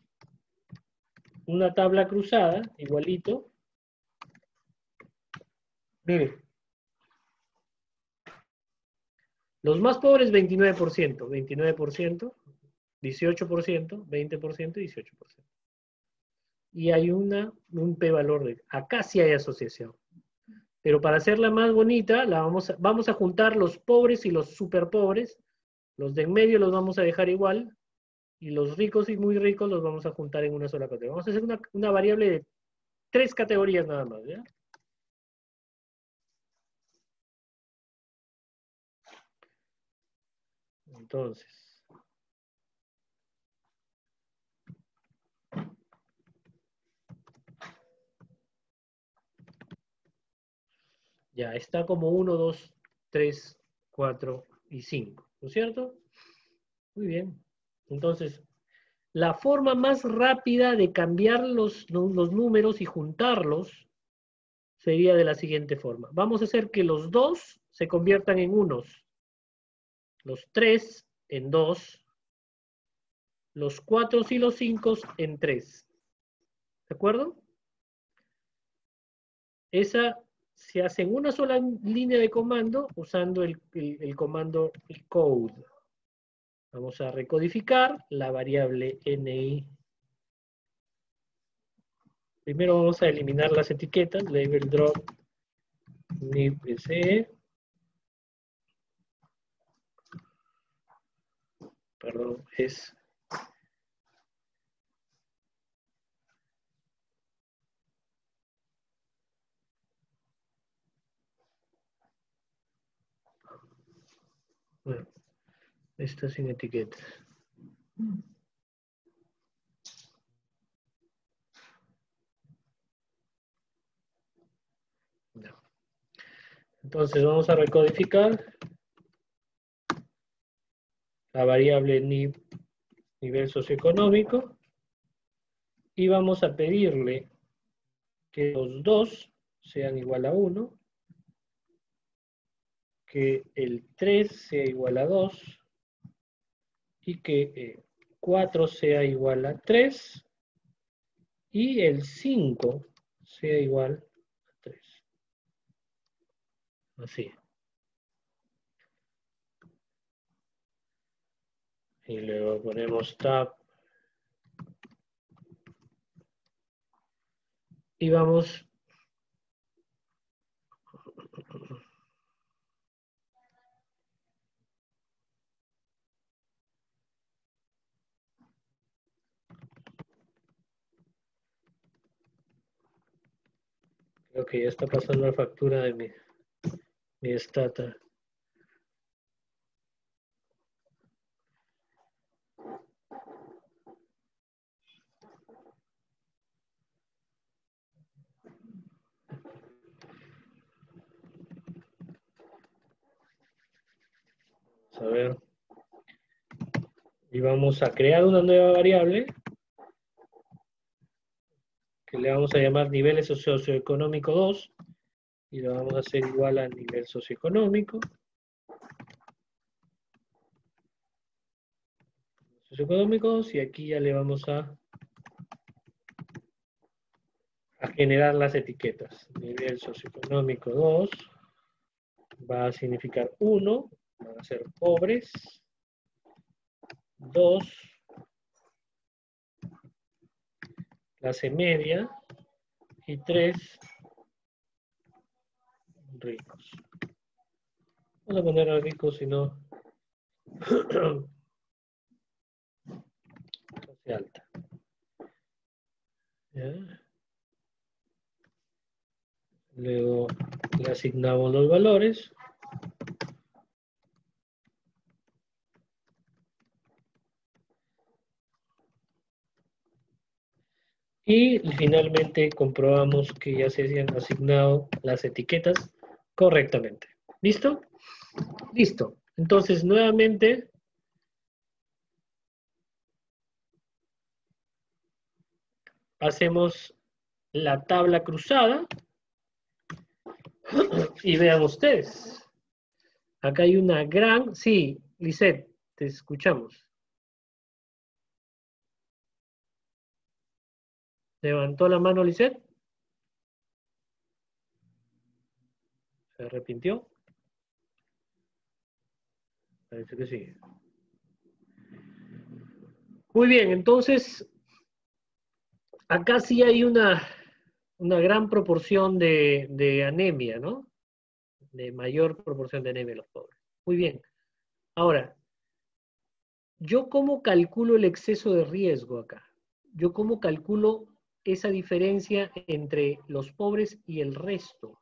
una tabla cruzada, igualito. Mire. Los más pobres, 29%, 29%, 18%, 20% y 18%. Y hay un p-valor de... Acá sí hay asociación. Pero para hacerla más bonita, vamos a juntar los pobres y los super pobres. Los de en medio los vamos a dejar igual. Y los ricos y muy ricos los vamos a juntar en una sola categoría. Vamos a hacer una variable de 3 categorías nada más, ¿ya? Entonces, ya está como 1, 2, 3, 4 y 5, ¿no es cierto? Muy bien. Entonces, la forma más rápida de cambiar los números y juntarlos sería de la siguiente forma. Vamos a hacer que los 2 se conviertan en unos, los 3 en 2, los 4 y los 5 en 3. ¿De acuerdo? Esa se hace en una sola línea de comando usando el comando code. Vamos a recodificar la variable ni. Primero vamos a eliminar las etiquetas, label drop, nip.se. Perdón, es... Bueno, está sin etiquetas. Entonces vamos a recodificar la variable nivel socioeconómico y vamos a pedirle que los 2 sean igual a 1, que el 3 sea igual a 2 y que 4 sea igual a 3 y el 5 sea igual a 3. Así. Y luego ponemos tab. Y vamos creo que ya está pasando la factura de mi Stata. A ver. Y vamos a crear una nueva variable que le vamos a llamar niveles socioeconómico 2 y lo vamos a hacer igual al nivel socioeconómico. Socioeconómico 2 y aquí ya le vamos a generar las etiquetas. Nivel socioeconómico 2 va a significar 1, van a ser pobres, 2, clase media y 3, ricos. Vamos a poner a ricos, si no, clase alta. ¿Ya? Luego le asignamos los valores. Y finalmente comprobamos que ya se hayan asignado las etiquetas correctamente. ¿Listo? Listo. Entonces, nuevamente, hacemos la tabla cruzada y vean ustedes. Acá hay una gran... Sí, Lisette, te escuchamos. ¿Levantó la mano Lisette? ¿Se arrepintió? Parece que sí. Muy bien, entonces, acá sí hay una gran proporción de anemia, ¿no? De mayor proporción de anemia en los pobres. Muy bien. Ahora, ¿yo cómo calculo el exceso de riesgo acá? ¿Yo cómo calculo esa diferencia entre los pobres y el resto?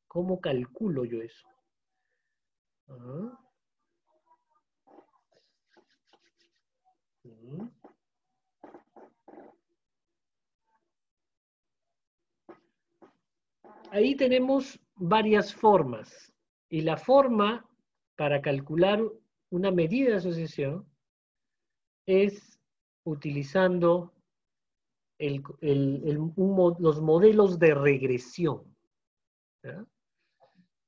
¿Cómo calculo yo eso? Ah. Ahí tenemos varias formas. Y la forma para calcular una medida de asociación es utilizando los modelos de regresión. ¿Ya?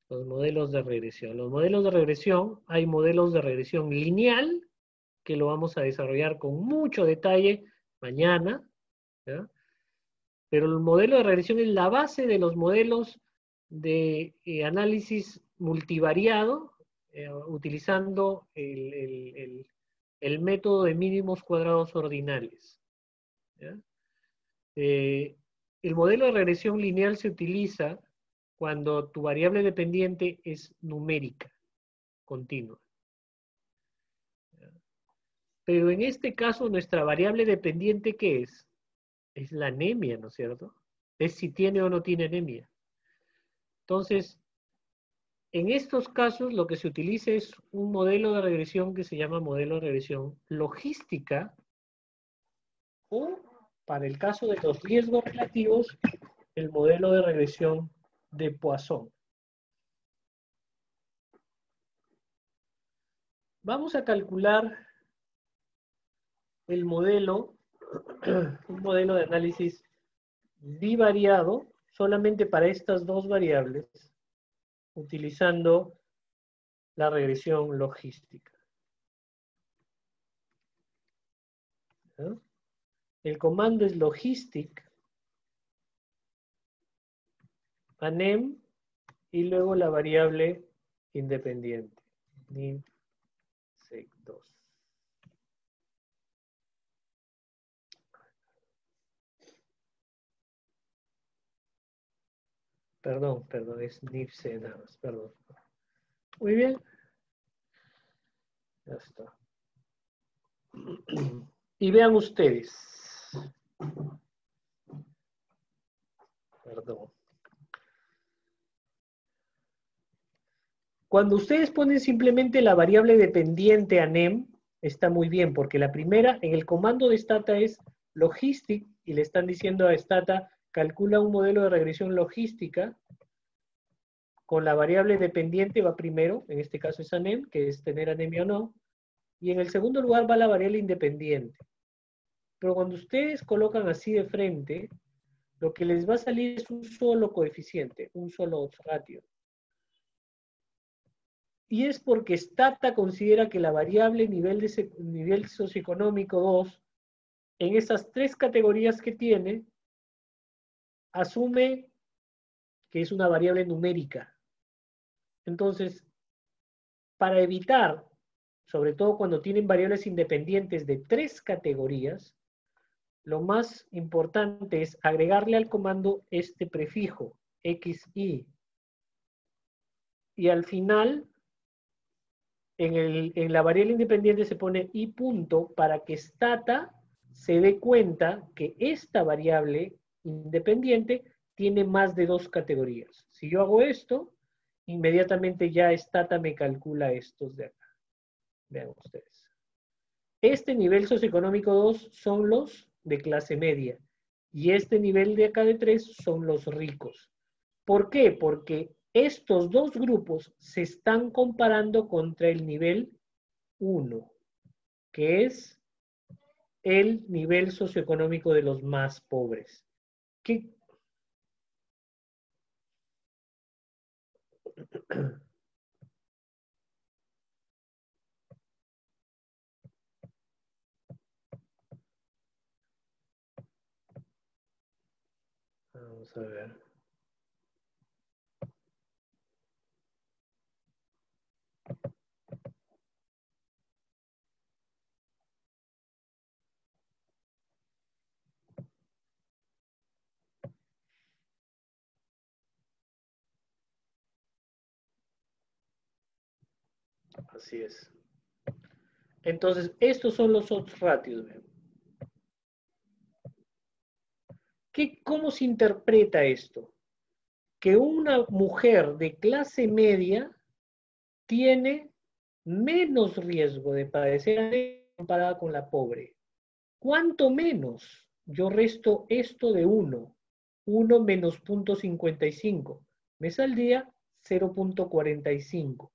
Los modelos de regresión. Los modelos de regresión, hay modelos de regresión lineal, que lo vamos a desarrollar con mucho detalle mañana. ¿Ya? Pero el modelo de regresión es la base de los modelos de análisis multivariado, utilizando el método de mínimos cuadrados ordinales. ¿Ya? El modelo de regresión lineal se utiliza cuando tu variable dependiente es numérica, continua. ¿Ya? Pero en este caso, nuestra variable dependiente, ¿qué es? Es la anemia, ¿no es cierto? Es si tiene o no tiene anemia. Entonces, en estos casos lo que se utiliza es un modelo de regresión que se llama modelo de regresión logística, o para el caso de los riesgos relativos, el modelo de regresión de Poisson. Vamos a calcular el modelo, un modelo de análisis bivariado, solamente para estas dos variables, utilizando la regresión logística. ¿No? El comando es logistic, anem, y luego la variable independiente, nifsec2. Perdón, es nifse nada más, perdón. Muy bien. Ya está. Y vean ustedes. Perdón. Cuando ustedes ponen simplemente la variable dependiente anem, está muy bien, porque la primera, en el comando de Stata es logistic, y le están diciendo a Stata, calcula un modelo de regresión logística, con la variable dependiente va primero, en este caso es anem, que es tener anemia o no, y en el segundo lugar va la variable independiente. Pero cuando ustedes colocan así de frente, lo que les va a salir es un solo coeficiente, un solo odds ratio. Y es porque Stata considera que la variable nivel socioeconómico 2, en esas tres categorías que tiene, asume que es una variable numérica. Entonces, para evitar, sobre todo cuando tienen variables independientes de tres categorías, lo más importante es agregarle al comando este prefijo, xi. Y al final, en la variable independiente se pone i punto para que Stata se dé cuenta que esta variable independiente tiene más de dos categorías. Si yo hago esto, inmediatamente ya Stata me calcula estos de acá. Vean ustedes. Este nivel socioeconómico 2 son los de clase media. Y este nivel de acá de 3 son los ricos. ¿Por qué? Porque estos dos grupos se están comparando contra el nivel 1, que es el nivel socioeconómico de los más pobres. ¿Qué? Vamos a ver. Así es. Entonces, estos son los odds ratios. ¿Cómo se interpreta esto? Que una mujer de clase media tiene menos riesgo de padecer anemia comparada con la pobre. ¿Cuánto menos? Yo resto esto de 1. 1 menos 0.55. Me saldría 0.45.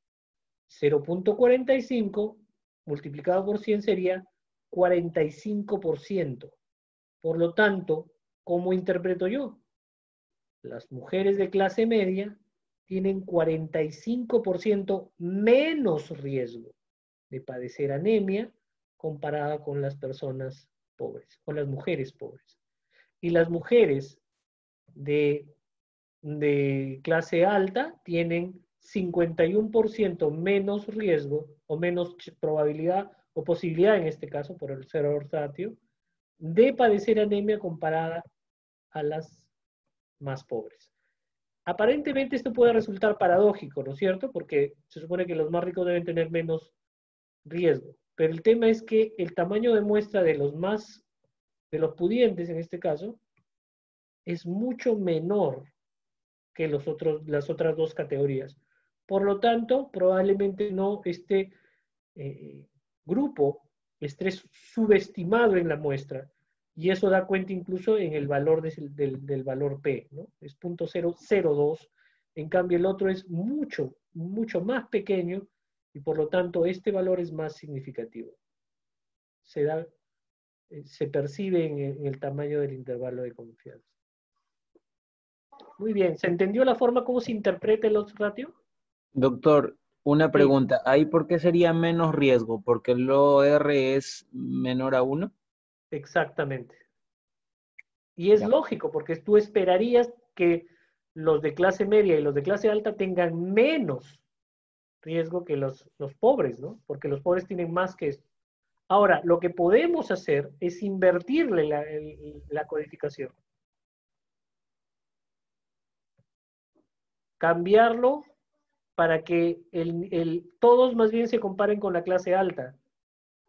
0.45 multiplicado por 100 sería 45%. Por lo tanto, ¿cómo interpreto yo? Las mujeres de clase media tienen 45% menos riesgo de padecer anemia comparada con las personas pobres, con las mujeres pobres. Y las mujeres de clase alta tienen 51% menos riesgo o menos probabilidad o posibilidad, en este caso, por el cero odds ratio, de padecer anemia comparada a las más pobres. Aparentemente esto puede resultar paradójico, ¿no es cierto? Porque se supone que los más ricos deben tener menos riesgo. Pero el tema es que el tamaño de muestra de los pudientes, en este caso, es mucho menor que las otras dos categorías. Por lo tanto, probablemente no este grupo esté subestimado en la muestra. Y eso da cuenta incluso en el valor del valor P, ¿no? Es 0.002. En cambio, el otro es mucho, mucho más pequeño Y por lo tanto, este valor es más significativo. Se percibe en el tamaño del intervalo de confianza. Muy bien, ¿se entendió la forma como se interpreta el odds ratio? Doctor, una Sí, pregunta. ¿Ahí por qué sería menos riesgo? ¿Porque el OR es menor a 1? exactamente. Y es Ya. lógico, porque tú esperarías que los de clase media y los de clase alta tengan menos riesgo que los pobres, ¿no? Porque los pobres tienen más que esto. Ahora, lo que podemos hacer es invertirle la codificación. Cambiarlo para que todos más bien se comparen con la clase alta.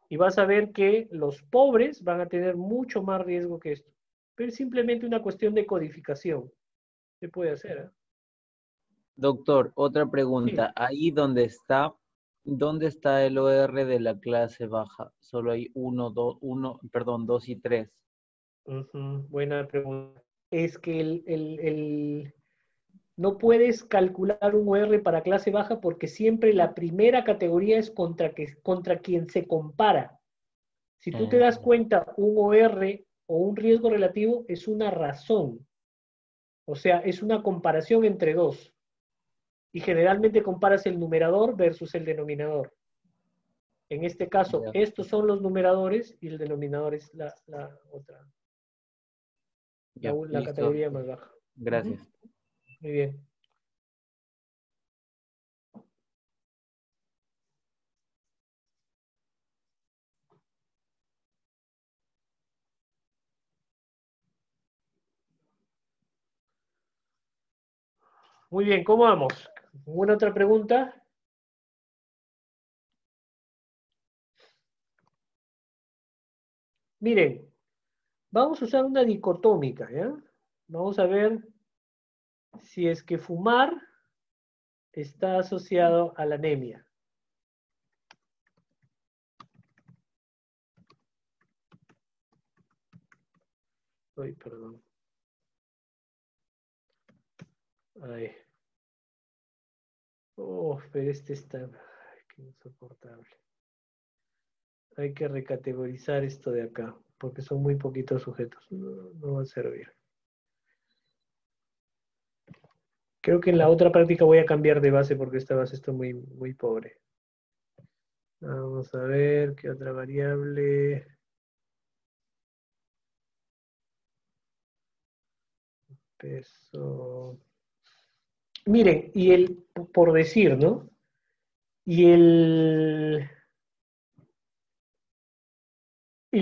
Y vas a ver que los pobres van a tener mucho más riesgo que esto. Pero es simplemente una cuestión de codificación. Se puede hacer, ¿eh? Doctor, otra Sí. pregunta. Ahí ¿dónde está el OR de la clase baja? Solo hay 2 y 3. Buena pregunta. Es que no puedes calcular un OR para clase baja porque siempre la primera categoría es contra quien se compara. Si tú te das cuenta, un OR o un riesgo relativo es una razón. O sea, es una comparación entre dos. Y generalmente comparas el numerador versus el denominador. En este caso, Ya. estos son los numeradores y el denominador es la otra, Ya, la listo, categoría doctor. más baja. Gracias. Muy bien. Muy bien, ¿cómo vamos? ¿Alguna otra pregunta? Miren, vamos a usar una dicotómica, ¿ya? Vamos a ver si es que fumar está asociado a la anemia. Ay, perdón. Ay. Oh, pero este está... Ay, qué insoportable. Hay que recategorizar esto de acá, porque son muy poquitos sujetos. No va a servir. Creo que en la otra práctica voy a cambiar de base porque esta base está muy, muy pobre. Vamos a ver qué otra variable. Peso. Miren, por decir, ¿no? Y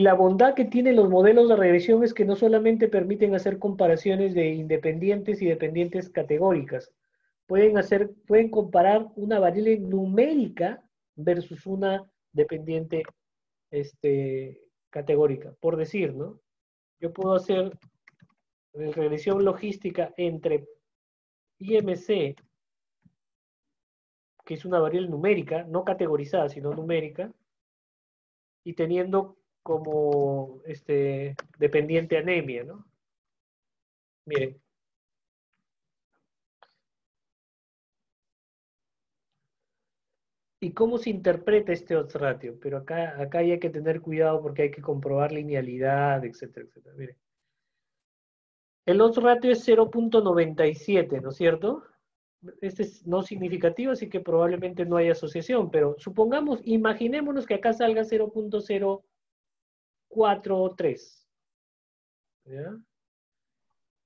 la bondad que tienen los modelos de regresión es que no solamente permiten hacer comparaciones de independientes y dependientes categóricas, pueden comparar una variable numérica versus una dependiente categórica, por decir, ¿no? Yo puedo hacer regresión logística entre IMC, que es una variable numérica, no categorizada, sino numérica, y teniendo como dependiente anemia, ¿no? Miren. ¿Y cómo se interpreta este odds ratio? Pero acá hay que tener cuidado porque hay que comprobar linealidad, etcétera, etcétera. Miren. El odds ratio es 0.97, ¿no es cierto? Este es no significativo, así que probablemente no hay asociación, pero imaginémonos que acá salga 0.043, ¿ya?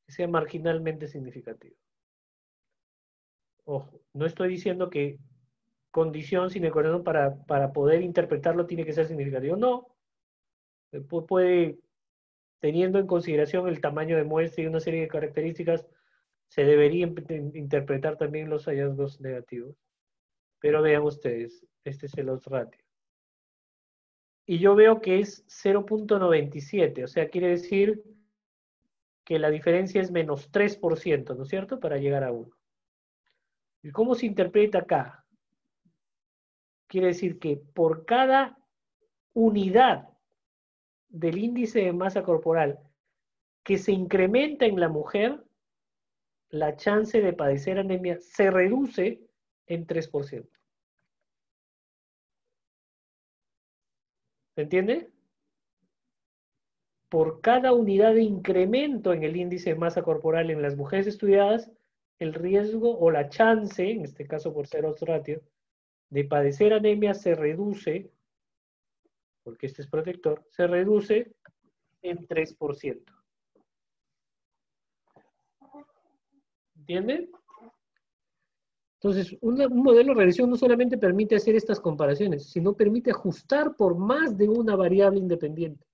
Que sea marginalmente significativo. Ojo, no estoy diciendo que condición sine qua non para poder interpretarlo tiene que ser significativo. No, puede, teniendo en consideración el tamaño de muestra y una serie de características, se debería interpretar también los hallazgos negativos. Pero vean ustedes, este es el odds ratio. Y yo veo que es 0.97, o sea, quiere decir que la diferencia es menos 3%, ¿no es cierto? Para llegar a 1. ¿Y cómo se interpreta acá? Quiere decir que por cada unidad del índice de masa corporal que se incrementa en la mujer, la chance de padecer anemia se reduce en 3%. ¿Se entiende? Por cada unidad de incremento en el índice de masa corporal en las mujeres estudiadas, el riesgo o la chance, en este caso por ser odds ratio, de padecer anemia se reduce, porque este es protector, se reduce en 3%. ¿Entienden? Entonces, un modelo de regresión no solamente permite hacer estas comparaciones, sino permite ajustar por más de una variable independiente.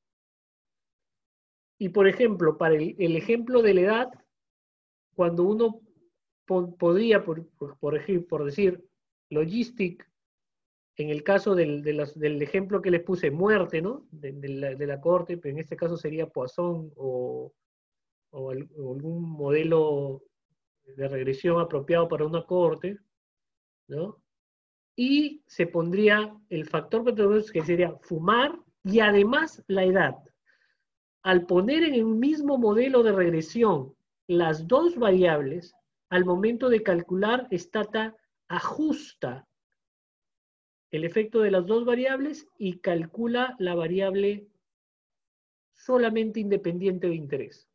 Y por ejemplo, para el ejemplo de la edad, cuando uno podría, por decir, logistic, en el caso del ejemplo que les puse, muerte, ¿no? De la corte, pero en este caso sería Poisson o algún modelo de regresión apropiado para una corte, ¿no? Y se pondría el factor que sería fumar y además la edad. Al poner en un mismo modelo de regresión las dos variables, al momento de calcular, Stata ajusta el efecto de las dos variables y calcula la variable solamente independiente de interés.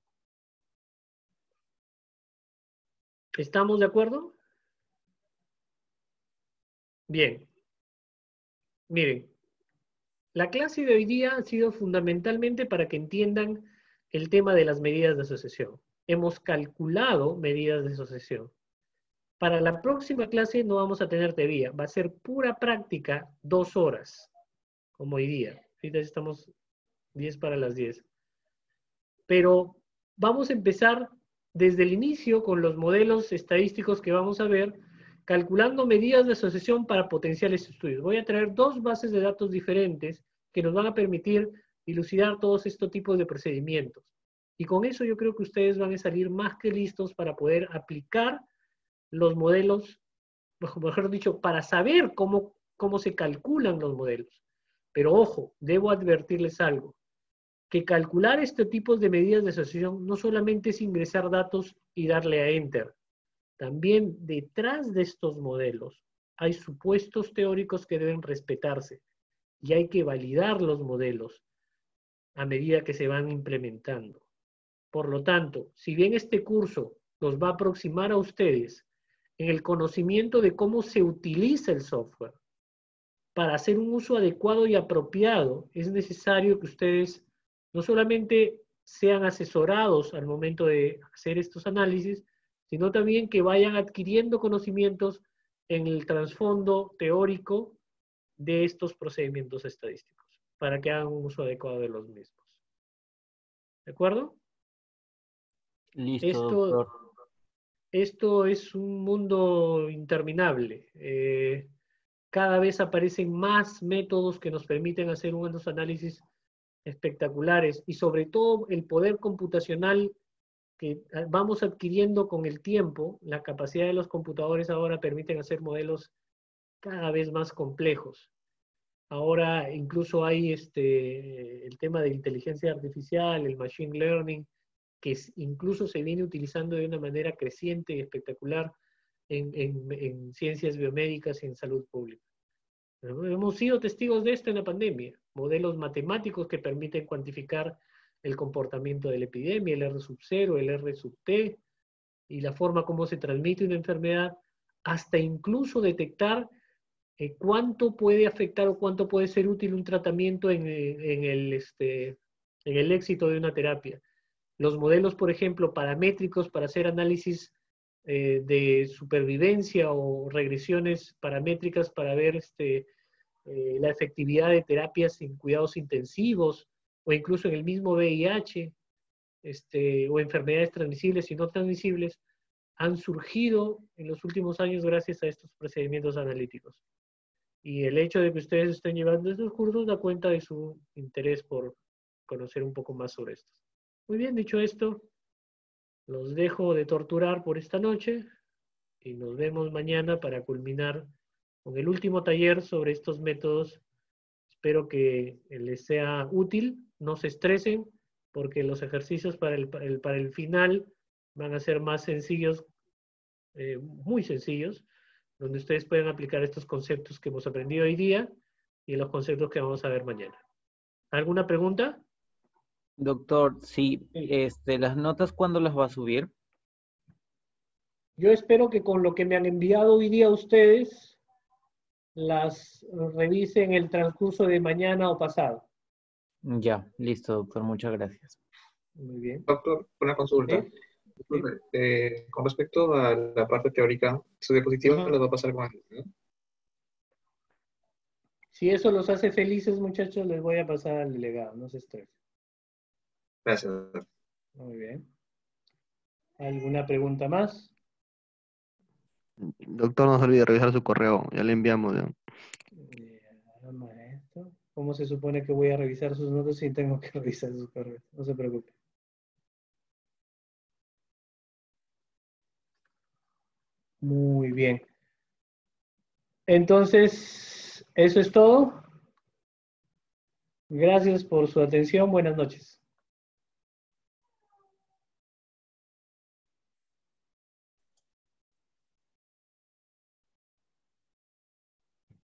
¿Estamos de acuerdo? Bien. Miren, la clase de hoy día ha sido fundamentalmente para que entiendan el tema de las medidas de asociación. Hemos calculado medidas de asociación. Para la próxima clase no vamos a tener teoría, va a ser pura práctica, 2 horas, como hoy día. Ahorita estamos 10 para las 10. Pero vamos a empezar desde el inicio con los modelos estadísticos que vamos a ver, calculando medidas de asociación para potenciales estudios. Voy a traer 2 bases de datos diferentes que nos van a permitir dilucidar todos estos tipos de procedimientos. Y con eso yo creo que ustedes van a salir más que listos para poder aplicar los modelos, mejor dicho, para saber cómo se calculan los modelos. Pero ojo, debo advertirles algo, que calcular este tipo de medidas de asociación no solamente es ingresar datos y darle a Enter. También detrás de estos modelos hay supuestos teóricos que deben respetarse y hay que validar los modelos a medida que se van implementando. Por lo tanto, si bien este curso nos va a aproximar a ustedes en el conocimiento de cómo se utiliza el software, para hacer un uso adecuado y apropiado, es necesario que ustedes no solamente sean asesorados al momento de hacer estos análisis, sino también que vayan adquiriendo conocimientos en el trasfondo teórico de estos procedimientos estadísticos, para que hagan un uso adecuado de los mismos. ¿De acuerdo? Listo, doctor. Esto es un mundo interminable. Cada vez aparecen más métodos que nos permiten hacer unos análisis espectaculares y sobre todo el poder computacional que vamos adquiriendo con el tiempo. La capacidad de los computadores ahora permiten hacer modelos cada vez más complejos. Ahora incluso hay el tema de inteligencia artificial, el machine learning, que incluso se viene utilizando de una manera creciente y espectacular en ciencias biomédicas y en salud pública. Hemos sido testigos de esto en la pandemia, modelos matemáticos que permiten cuantificar el comportamiento de la epidemia, el R sub 0, el R sub T, y la forma como se transmite una enfermedad, hasta incluso detectar cuánto puede afectar o cuánto puede ser útil un tratamiento en el éxito de una terapia. Los modelos, por ejemplo, paramétricos para hacer análisis de supervivencia o regresiones paramétricas para ver la efectividad de terapias en cuidados intensivos o incluso en el mismo VIH o enfermedades transmisibles y no transmisibles, han surgido en los últimos años gracias a estos procedimientos analíticos. Y el hecho de que ustedes estén llevando estos cursos da cuenta de su interés por conocer un poco más sobre esto. Muy bien, dicho esto, los dejo de torturar por esta noche y nos vemos mañana para culminar con el último taller sobre estos métodos. Espero que les sea útil, no se estresen, porque los ejercicios para el final van a ser más sencillos, muy sencillos, donde ustedes pueden aplicar estos conceptos que hemos aprendido hoy día y los conceptos que vamos a ver mañana. ¿Alguna pregunta? Doctor, sí, Sí. las notas, ¿cuándo las va a subir? Yo espero que con lo que me han enviado hoy día ustedes las revisen en el transcurso de mañana o pasado. Ya, listo, doctor, muchas gracias. Muy bien. Doctor, una consulta. ¿Sí? Sí. Disculpe, con respecto a la parte teórica, su diapositiva Ajá. la va a pasar con él, ¿no? Si eso los hace felices, muchachos, les voy a pasar al delegado, no se estresen. Gracias, doctor. Muy bien. ¿Alguna pregunta más? Doctor, no se olvide revisar su correo. Ya le enviamos. Ya. Maestro. ¿Cómo se supone que voy a revisar sus notas si tengo que revisar sus correos? No se preocupe. Muy bien. Entonces, ¿eso es todo? Gracias por su atención. Buenas noches.